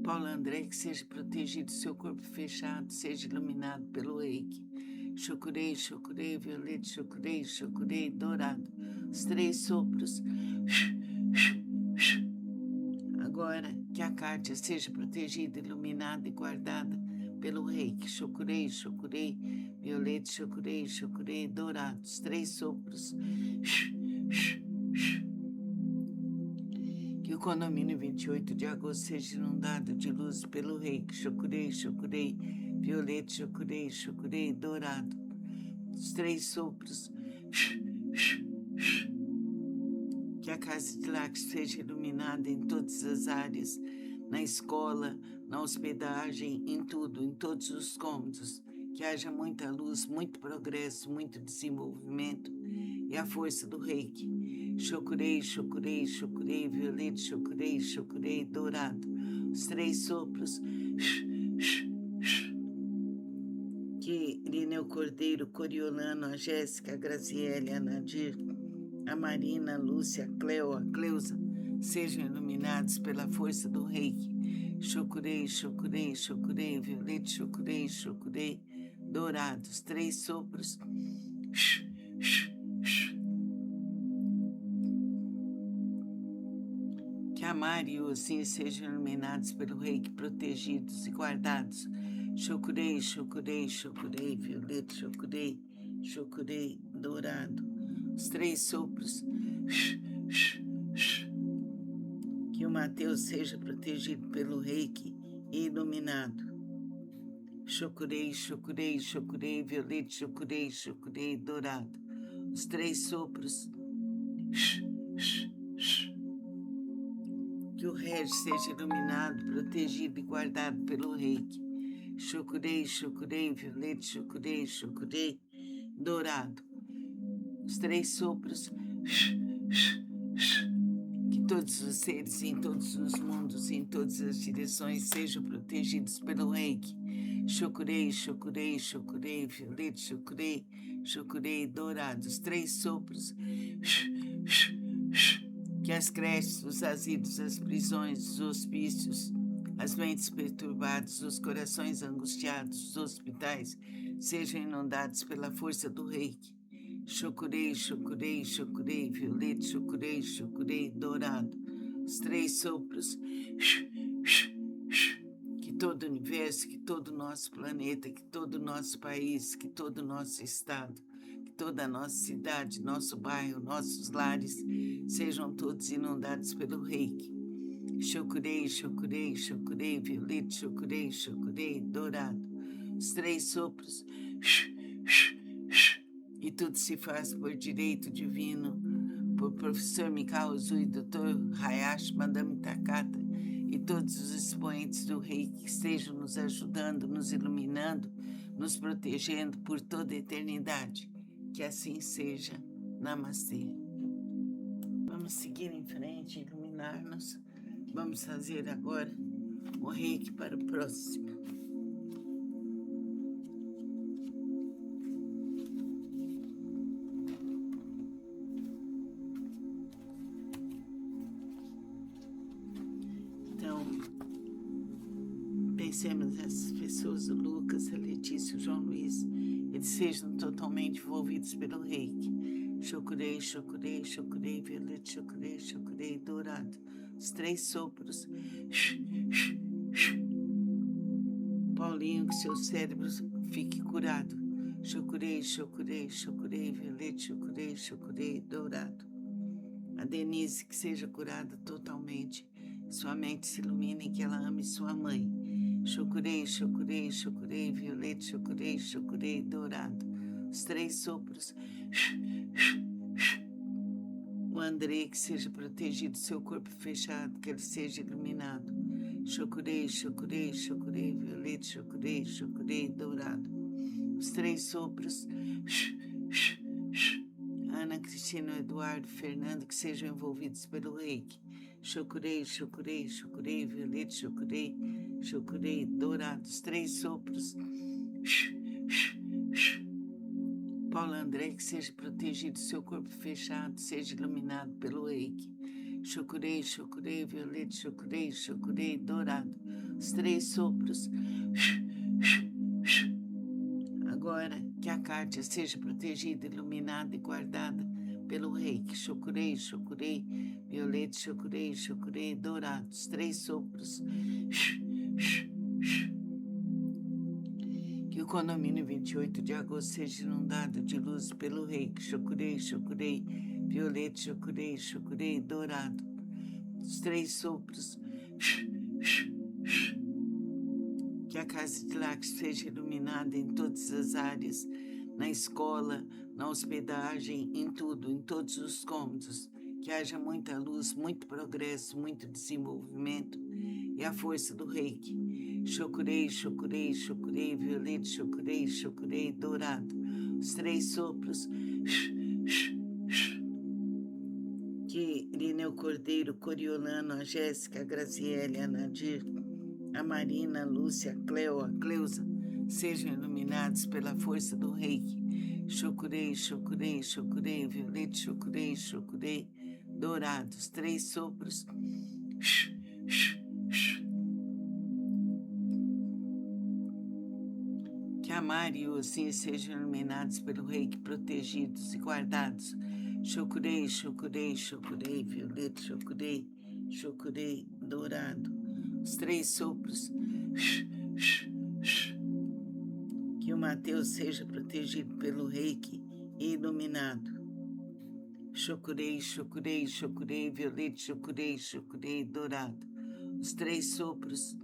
Paulo André, que seja protegido, seu corpo fechado, seja iluminado pelo reiki. Chokurei, chokurei, violeta, chokurei, chokurei, dourado. Os 3 sopros. Agora, que a Kátia seja protegida, iluminada e guardada pelo reiki. Chokurei, chokurei, violeta, chokurei, chokurei, dourado. Os 3 sopros. Que o condomínio 28 de agosto seja inundado de luz pelo reiki. Chokurei, chokurei, violeta, chokurei, chokurei, dourado. Os 3 sopros. Que a casa de Lax seja iluminada em todas as áreas, na escola, na hospedagem, em tudo, em todos os cômodos. Que haja muita luz, muito progresso, muito desenvolvimento e a força do reiki. Chokurei, chokurei, chokurei, violeta, chokurei, chokurei, dourado. Os 3 sopros. Que Irineu Cordeiro, Coriolano, a Jéssica, a Graziele, a Nadir, a Marina, a Lúcia, a Cleo, a Cleusa, sejam iluminados pela força do reiki. Chokurei, chokurei, chokurei, violeta, chokurei, chokurei, dourados. 3 sopros. Que a Mari e o Ossim sejam iluminados pelo reiki, protegidos e guardados. Chokurei, chokurei, chokurei, violeta, chokurei, chokurei, dourado. Os 3 sopros. Que o Mateus seja protegido pelo reiki e iluminado. Chokurei, chokurei, chokurei, violeta, chokurei, chokurei, dourado. Os 3 sopros. Que o Regis seja iluminado, protegido e guardado pelo reiki. Chokurei, chokurei, violeta, chokurei, chokurei, dourado. Os 3 sopros. Que todos os seres em todos os mundos, em todas as direções, sejam protegidos pelo reiki. Chokurei, chokurei, chokurei, violeta, chokurei, chokurei, dourado. Os 3 sopros. Que as creches, os asilos, as prisões, os hospícios, as mentes perturbadas, os corações angustiados, os hospitais, sejam inundados pela força do reiki. Chokurei, chokurei, chokurei, violeta, chokurei, chokurei, dourado. os 3 sopros. Que todo o universo, que todo o nosso planeta, que todo o nosso país, que todo o nosso estado, que toda a nossa cidade, nosso bairro, nossos lares sejam todos inundados pelo reiki. Chokurei, chokurei, chokurei, violeta, chokurei, chokurei, dourado. Os 3 sopros. E tudo se faz por direito divino, por professor Mikao Usui, Dr. Hayashi, Madame Takata e todos os expoentes do reiki que estejam nos ajudando, nos iluminando, nos protegendo por toda a eternidade. Que assim seja. Namastê. Vamos seguir em frente, iluminar-nos. Vamos fazer agora o reiki para o próximo. Então, pensemos nessas pessoas, o Lucas, a Letícia, o João Luiz, eles sejam totalmente envolvidos pelo reiki. Chokurei, chokurei, chokurei, violeta, chokurei, chokurei, dourado. Os 3 sopros. Paulinho, que seu cérebro fique curado. Chokurei, chokurei, chokurei, violeta, chokurei, chokurei, dourado. A Denise, que seja curada totalmente. Sua mente se ilumine e que ela ame sua mãe. Chokurei, chokurei, chokurei, violeta, chokurei, chokurei, dourado. Os 3 sopros. O André, que seja protegido, seu corpo fechado, que ele seja iluminado. Chokurei, chokurei, chokurei, violeta, chokurei, chokurei, dourado. Os 3 sopros. Ana, Cristina, Eduardo, Fernando, que sejam envolvidos pelo reiki. Chokurei, chokurei, chokurei, violeta, chokurei, chokurei, dourado. Os 3 sopros. Paulo André, que seja protegido, seu corpo fechado, seja iluminado pelo reiki. Chokurei, chokurei, violeta, chokurei, chokurei, dourado. Os 3 sopros. Agora, que a Kátia seja protegida, iluminada e guardada pelo reiki. Chokurei, chokurei, violeta, chokurei, chokurei, dourado. Os 3 sopros. Que o condomínio 28 de agosto seja inundado de luz pelo reiki. Chokurei, chokurei, violeta, chokurei, chokurei, dourado. Os 3 sopros. Que a casa de Lax seja iluminada em todas as áreas, na escola, na hospedagem, em tudo, em todos os cômodos. Que haja muita luz, muito progresso, muito desenvolvimento e a força do reiki. Chokurei, chokurei, chokurei, violeta, chokurei, chokurei, dourado. Os 3 sopros. Que Irineu Cordeiro, Coriolano, a Jéssica, a Graziele, a Nadir, a Marina, a Lúcia, a Cleo, a Cleusa, sejam iluminados pela força do reiki. Chokurei, chokurei, chokurei, violeta, chokurei, chokurei, dourados. 3 sopros. Que a Mari e o Osir sejam iluminados pelo reiki, protegidos e guardados. Chokurei, chokurei, chokurei, violeta, chokurei, chokurei, dourado. Os 3 sopros. Que o Mateus seja protegido pelo reiki e iluminado. Chokurei, chokurei, chokurei, violeta, chokurei, chokurei, dourado. Os 3 sopros.